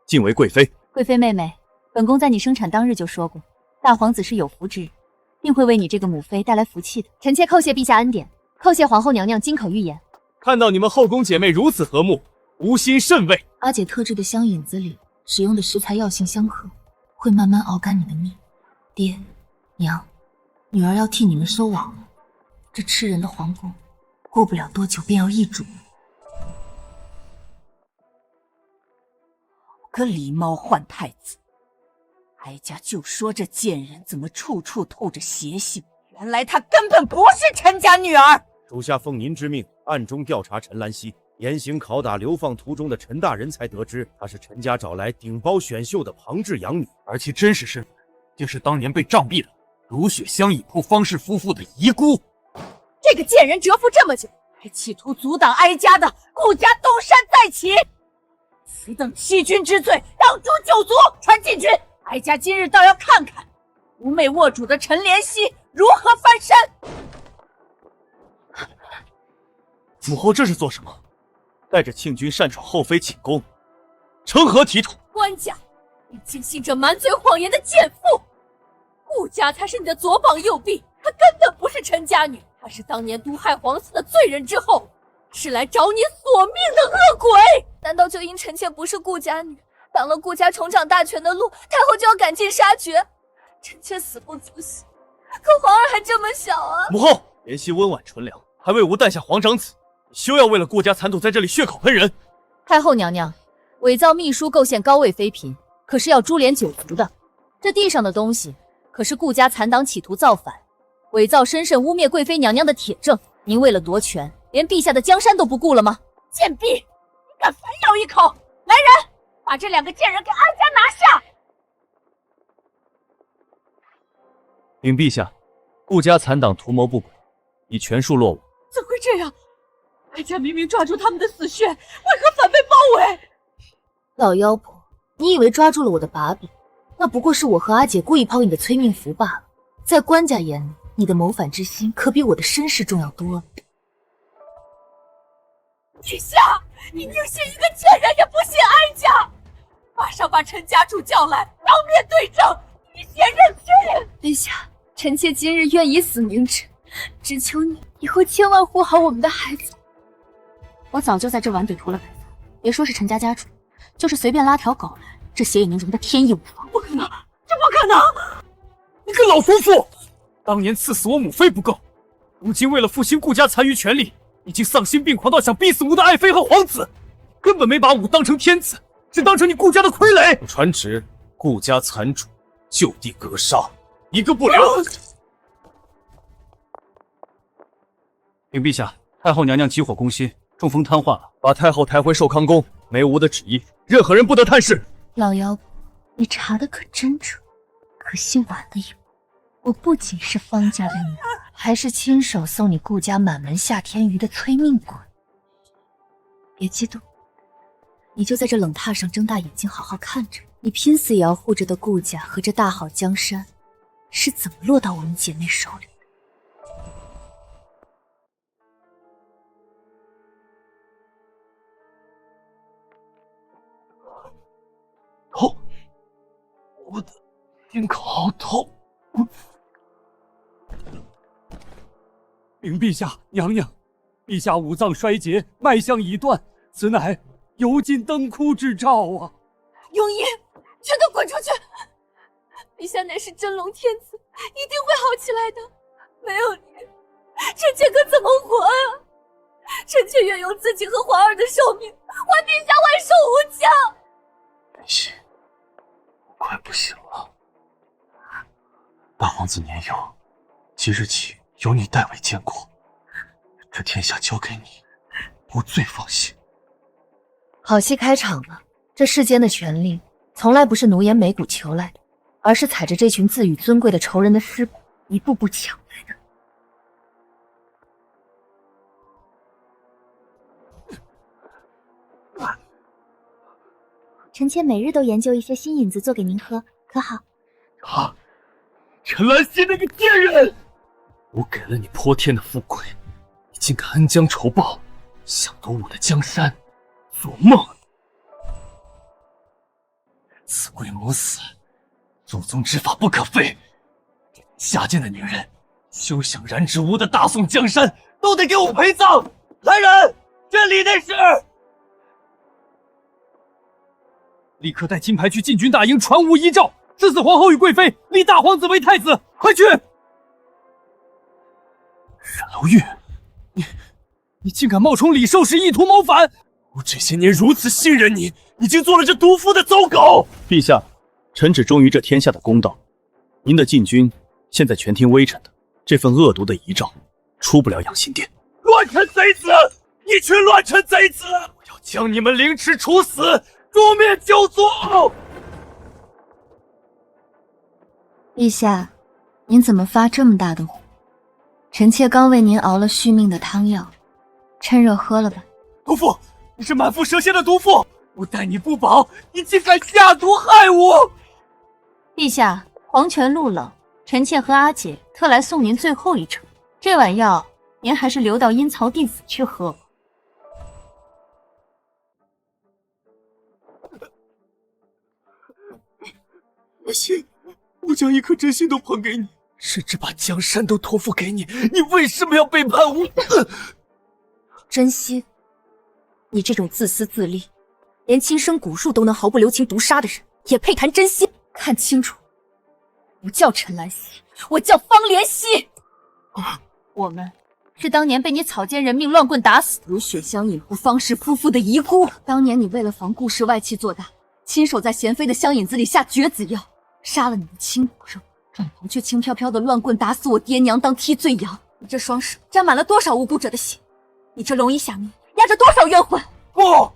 敬为贵妃。贵妃妹妹，本宫在你生产当日就说过，大皇子是有福之人，定会为你这个母妃带来福气的。臣妾叩谢陛下恩典，叩谢皇后娘娘金口玉言。看到你们后宫姐妹如此和睦，吾心甚慰。阿姐特制的香饮子里使用的食材药性相合，会慢慢熬干你的命。爹娘，女儿要替你们收网了。这吃人的皇宫，过不了多久便要易主。个狸猫换太子，哀家就说这贱人怎么处处透着邪性，原来她根本不是陈家女儿。属下奉您之命，暗中调查陈兰溪，严刑拷打流放途中的陈大人，才得知她是陈家找来顶包选秀的旁支养女，而其真实身份竟是当年被杖毙的如雪乡饮铺方氏夫妇的遗孤。这个贱人蛰伏这么久，还企图阻挡哀家的顾家东山再起，此等欺君之罪，当诛九族，传禁军。哀家今日倒要看看妩媚握主的陈莲溪如何翻身。母后这是做什么？带着庆军擅闯后妃寝宫，成何体统？官家，你轻信这满嘴谎言的贱妇！顾家才是你的左膀右臂，她根本不是陈家女，她是当年毒害皇嗣的罪人之后，是来找你索命的恶鬼！难道就因臣妾不是顾家女，挡了顾家重掌大权的路，太后就要赶尽杀绝？臣妾死不足惜，可皇儿还这么小啊！母后，莲溪温婉纯良，还为吾诞下皇长子，你休要为了顾家残土在这里血口喷人！太后娘娘，伪造秘书构陷高位妃嫔，可是要株连九族的。这地上的东西，可是顾家残党企图造反，伪造身份污蔑贵妃娘娘的铁证。您为了夺权，连陛下的江山都不顾了吗？贱婢，你敢反咬一口！来人，把这2个贱人给哀家拿下！禀陛下，顾家残党图谋不轨，已全数落网。怎会这样？哀家明明抓住他们的死穴，为何反被包围？老妖婆，你以为抓住了我的把柄，那不过是我和阿姐故意抛你的催命符罢了。在官家眼里，你的谋反之心可比我的身世重要多了。陛下，你宁信一个贱人，也不信哀家！马上把陈家主叫来，当面对证，以血认亲。陛下，臣妾今日愿以死明志，只求你以后千万护好我们的孩子。我早就在这碗底涂了白粉，别说是陈家家主，就是随便拉条狗来，这血也能融得天衣无缝。不可能，这不可能！你个老夫妇，当年赐死我母妃不够，如今为了复兴顾家残余权力，已经丧心病狂到想逼死吾的爱妃和皇子，根本没把吾当成天子，只当成你顾家的傀儡。传旨，顾家残主就地格杀，一个不留。禀陛下，太后娘娘急火攻心，中风瘫痪了，把太后抬回寿康宫，没吾的旨意，任何人不得探视。老妖婆，你查的可真准，可惜晚了一步。我不仅是方家的女儿，还是亲手送你顾家满门下天鱼的催命鬼。别激动，你就在这冷榻上睁大眼睛好好看着，你拼死也要护着的顾家和这大好江山，是怎么落到我们姐妹手里的。痛，我的心口好痛。禀陛下，娘娘，陛下五脏衰竭，脉象已断，此乃油尽灯枯之兆啊！庸医，全都滚出去！陛下乃是真龙天子，一定会好起来的。没有你，臣妾可怎么活啊？臣妾愿用自己和皇儿的寿命，还陛下万寿无疆。林夕，我快不行了。大皇子年幼，即日起由你代为监国，这天下交给你，我最放心。好戏开场了，这世间的权力从来不是奴颜美骨求来的，而是踩着这群自诩尊贵的仇人的尸骨，一步步抢来的。臣妾每日都研究一些新饮子做给您喝，可好？好。陈兰溪那个贱人，我给了你泼天的富贵，你竟敢恩将仇报，想夺我的江山，做梦！此贵母死，祖宗之法不可废。下贱的女人，休想染指吾的大宋江山，都得给我陪葬！来人，镇里内侍！立刻带金牌去禁军大营传吾遗诏，赐死皇后与贵妃，立大皇子为太子！快去！沈楼玉，你竟敢冒充李寿时，意图谋反！我这些年如此信任你，你竟做了这毒妇的走狗！陛下，臣只忠于这天下的公道。您的禁军现在全听微臣的，这份恶毒的遗诏出不了养心殿。乱臣贼子，一群乱臣贼子！我要将你们凌迟处死，诛灭九族！陛下，您怎么发这么大的火？臣妾刚为您熬了续命的汤药，趁热喝了吧。毒妇，你是满腹蛇蝎的毒妇！我待你不薄，你竟敢下毒害我！陛下，黄泉路冷，臣妾和阿姐特来送您最后一程。这碗药，您还是留到阴曹地府去喝吧。我信，我将一颗真心都捧给你，甚至把江山都托付给你，你为什么要背叛我？真心？你这种自私自利，连亲生骨树都能毫不留情毒杀的人，也配谈真心？看清楚，不叫陈兰溪，我叫方莲溪。我们是当年被你草菅人命、乱棍打死，如雪乡隐户方氏夫妇的遗孤。当年你为了防顾氏外戚做大，亲手在贤妃的香引子里下绝子药，杀了你的亲骨肉，转头却轻飘飘的乱棍打死我爹娘当替罪羊。你这双手沾满了多少无辜者的血？你这龙椅下面压着多少冤魂？不，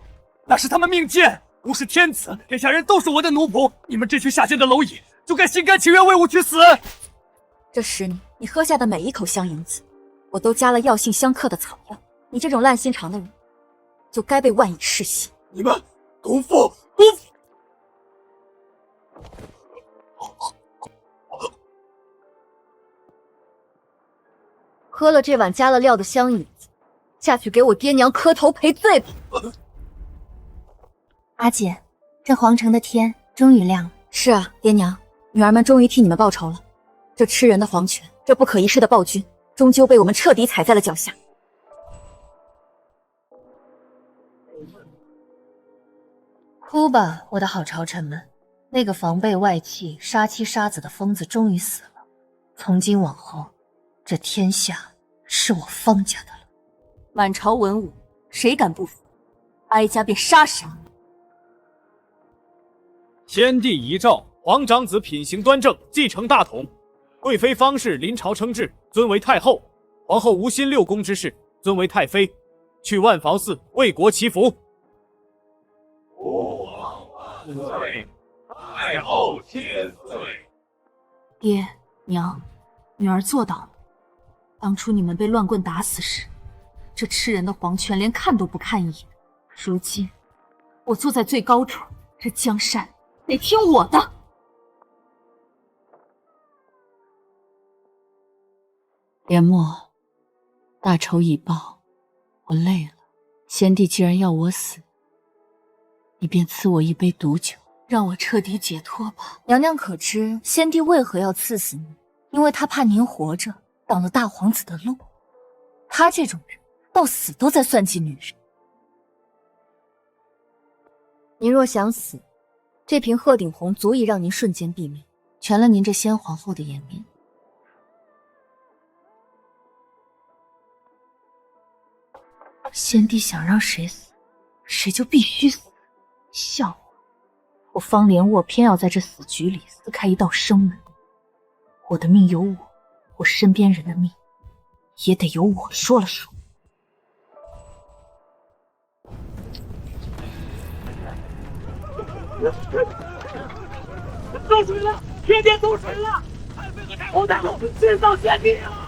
那是他们命贱，不是天子，天下人都是我的奴仆。你们这群下贱的蝼蚁，就该心甘情愿为我去死。这10年你喝下的每一口香银子，我都加了药性相克的草药。你这种烂心肠的人，就该被万蚁噬息。你们毒妇，喝了这碗加了料的香引子，下去给我爹娘磕头赔罪吧。阿姐，这皇城的天终于亮了。是啊，爹娘，女儿们终于替你们报仇了。这吃人的皇权，这不可一世的暴君，终究被我们彻底踩在了脚下。哭吧，我的好朝臣们，那个防备外戚、杀妻杀子的疯子终于死了。从今往后，这天下是我方家的了。满朝文武，谁敢不服，哀家便杀谁。先帝遗诏，皇长子品行端正，继承大统。贵妃方氏临朝称制，尊为太后；皇后无心6宫之事，尊为太妃。去万房寺为国祈福。父王万岁，太后千岁。爹娘，女儿做到了。当初你们被乱棍打死时，这吃人的皇权连看都不看一眼。如今我坐在最高处，这江山得听我的。莲墨，大仇已报，我累了。先帝既然要我死，你便赐我一杯毒酒，让我彻底解脱吧。娘娘可知先帝为何要赐死你？因为他怕您活着挡了大皇子的路。他这种人到死都在算计女人。您若想死，这瓶鹤顶红足以让您瞬间毙命，全了您这先皇后的颜面。先帝想让谁死，谁就必须死。笑话！我方连卧偏要在这死局里撕开一道生门。我的命由我身边人的命也得由我说了算。走水了，天殿走水了！太妃和太后太后殉葬先帝啊！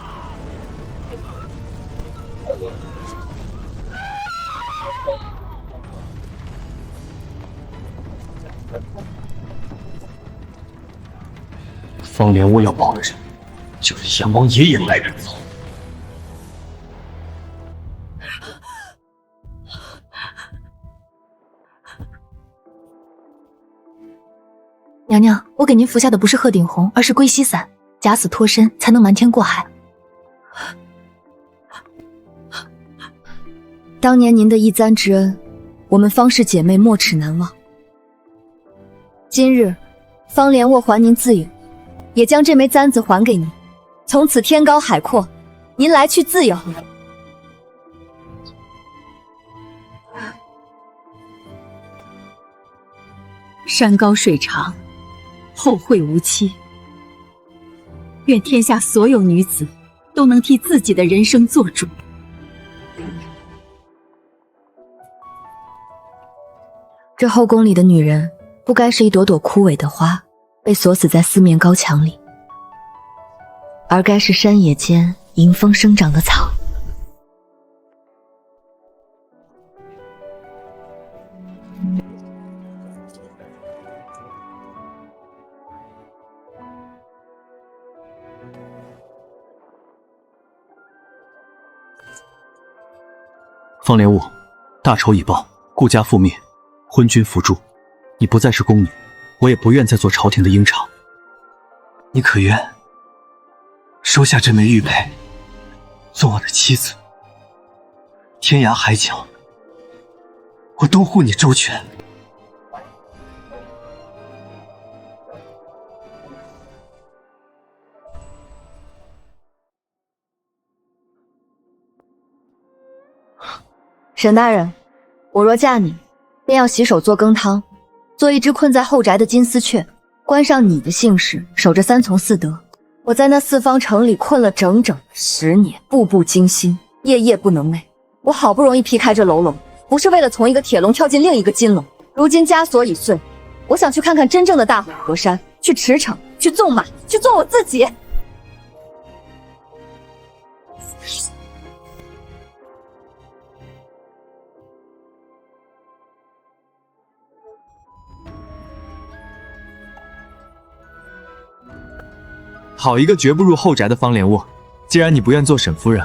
方连我要保的人，就是阎王爷也来人走。娘娘，我给您服下的不是鹤顶红，而是归西散，假死脱身才能瞒天过海。当年您的一簪之恩，我们方氏姐妹没齿难忘。今日方连卧还您自由，也将这枚簪子还给您，从此天高海阔，您来去自由。山高水长，后会无期。愿天下所有女子都能替自己的人生做主。这后宫里的女人，不该是一朵朵枯萎的花，被锁死在四面高墙里，而该是山野间迎风生长的草。方连卧，大仇已报，顾家覆灭，昏君伏诛，你不再是宫女，我也不愿再做朝廷的鹰巢。你可愿收下这枚玉佩，做我的妻子？天涯海角，我都护你周全。沈大人，我若嫁你，便要洗手做羹汤，做一只困在后宅的金丝雀，关上你的姓氏，守着三从四德。我在那四方城里困了整整10年，步步惊心，夜夜不能寐。我好不容易劈开这牢笼，不是为了从一个铁笼跳进另一个金笼。如今枷锁已碎，我想去看看真正的大虎河山，去驰骋，去纵马，去做我自己。好一个绝不入后宅的方莲卧！既然你不愿做沈夫人，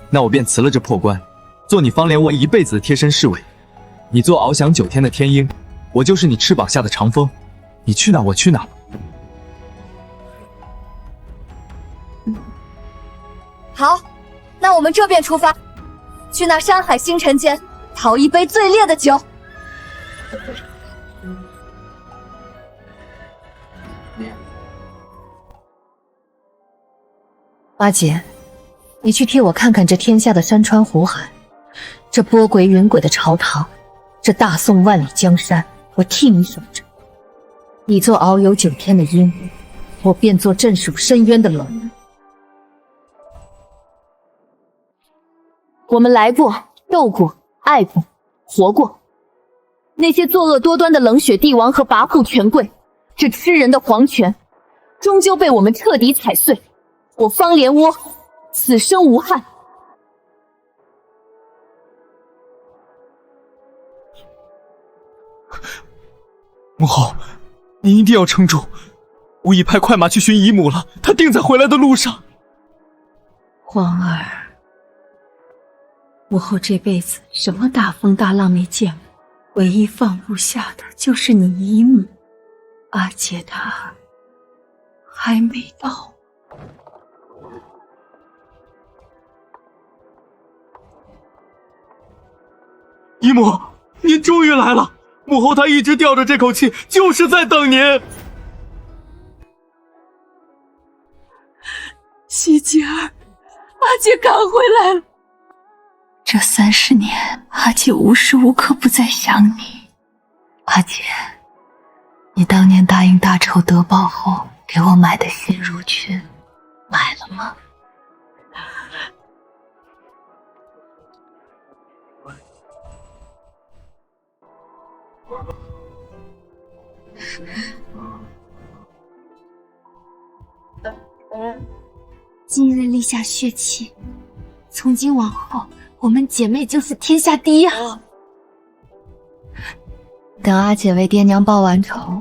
那我便辞了这破官，做你方莲卧一辈子的贴身侍卫。你做翱翔9天的天鹰，我就是你翅膀下的长风，你去哪我去哪。好，那我们这便出发，去那山海星辰间讨一杯最烈的酒。阿姐，你去替我看看这天下的山川湖海，这波诡云诡的朝堂，这大宋万里江山，我替你守着。你做遨游9天的鹰，我便做镇守深渊的龙。我们来过，斗过，爱过，活过。那些作恶多端的冷血帝王和跋扈权贵，这吃人的皇权，终究被我们彻底踩碎。我方莲窝此生无憾。母后，您一定要撑住，吾已派快马去寻姨母了，她定在回来的路上。皇儿，母后这辈子什么大风大浪没见过，唯一放不下的就是你姨母。阿姐她还没到。姨母，您终于来了！母后她一直吊着这口气，就是在等您。希姐儿，阿姐赶回来了。这30年，阿姐无时无刻不在想你。阿姐，你当年答应大仇得报后给我买的新襦裙，买了吗？今日立下血契，从今往后，我们姐妹就是天下第一好。等阿姐为爹娘报完仇，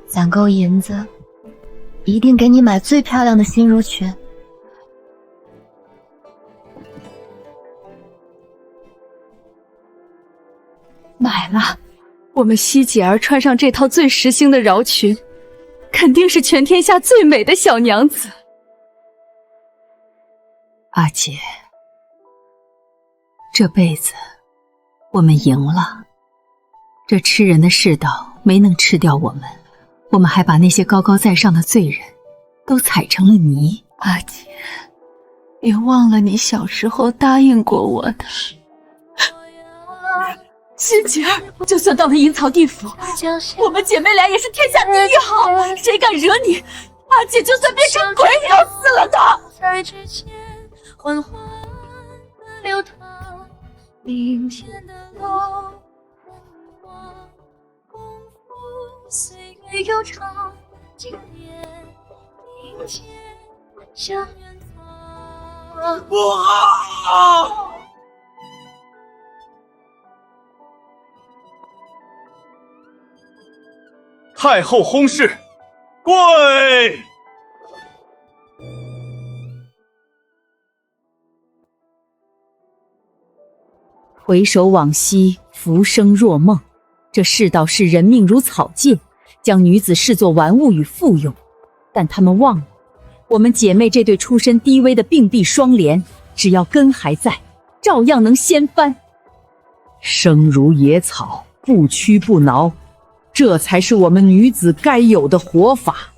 攒够银子，一定给你买最漂亮的新襦裙。买了，我们希姐儿穿上这套最时兴的襁裙，肯定是全天下最美的小娘子。阿姐，这辈子我们赢了，这吃人的世道没能吃掉我们，我们还把那些高高在上的罪人都踩成了泥。阿姐，别忘了你小时候答应过我的。希姐儿，就算到了阴曹地府，我们姐妹俩也是天下第一好，谁敢惹你，阿姐就算变成鬼也要死了的。在之前缓缓地流淌，明天的路功夫岁月悠长，今夜并肩向远方。不好！太后薨逝，跪！回首往昔，浮生若梦。这世道视人命如草芥，将女子视作玩物与附庸。但他们忘了，我们姐妹这对出身低微的并蒂双莲，只要根还在，照样能掀翻。生如野草，不屈不挠，这才是我们女子该有的活法。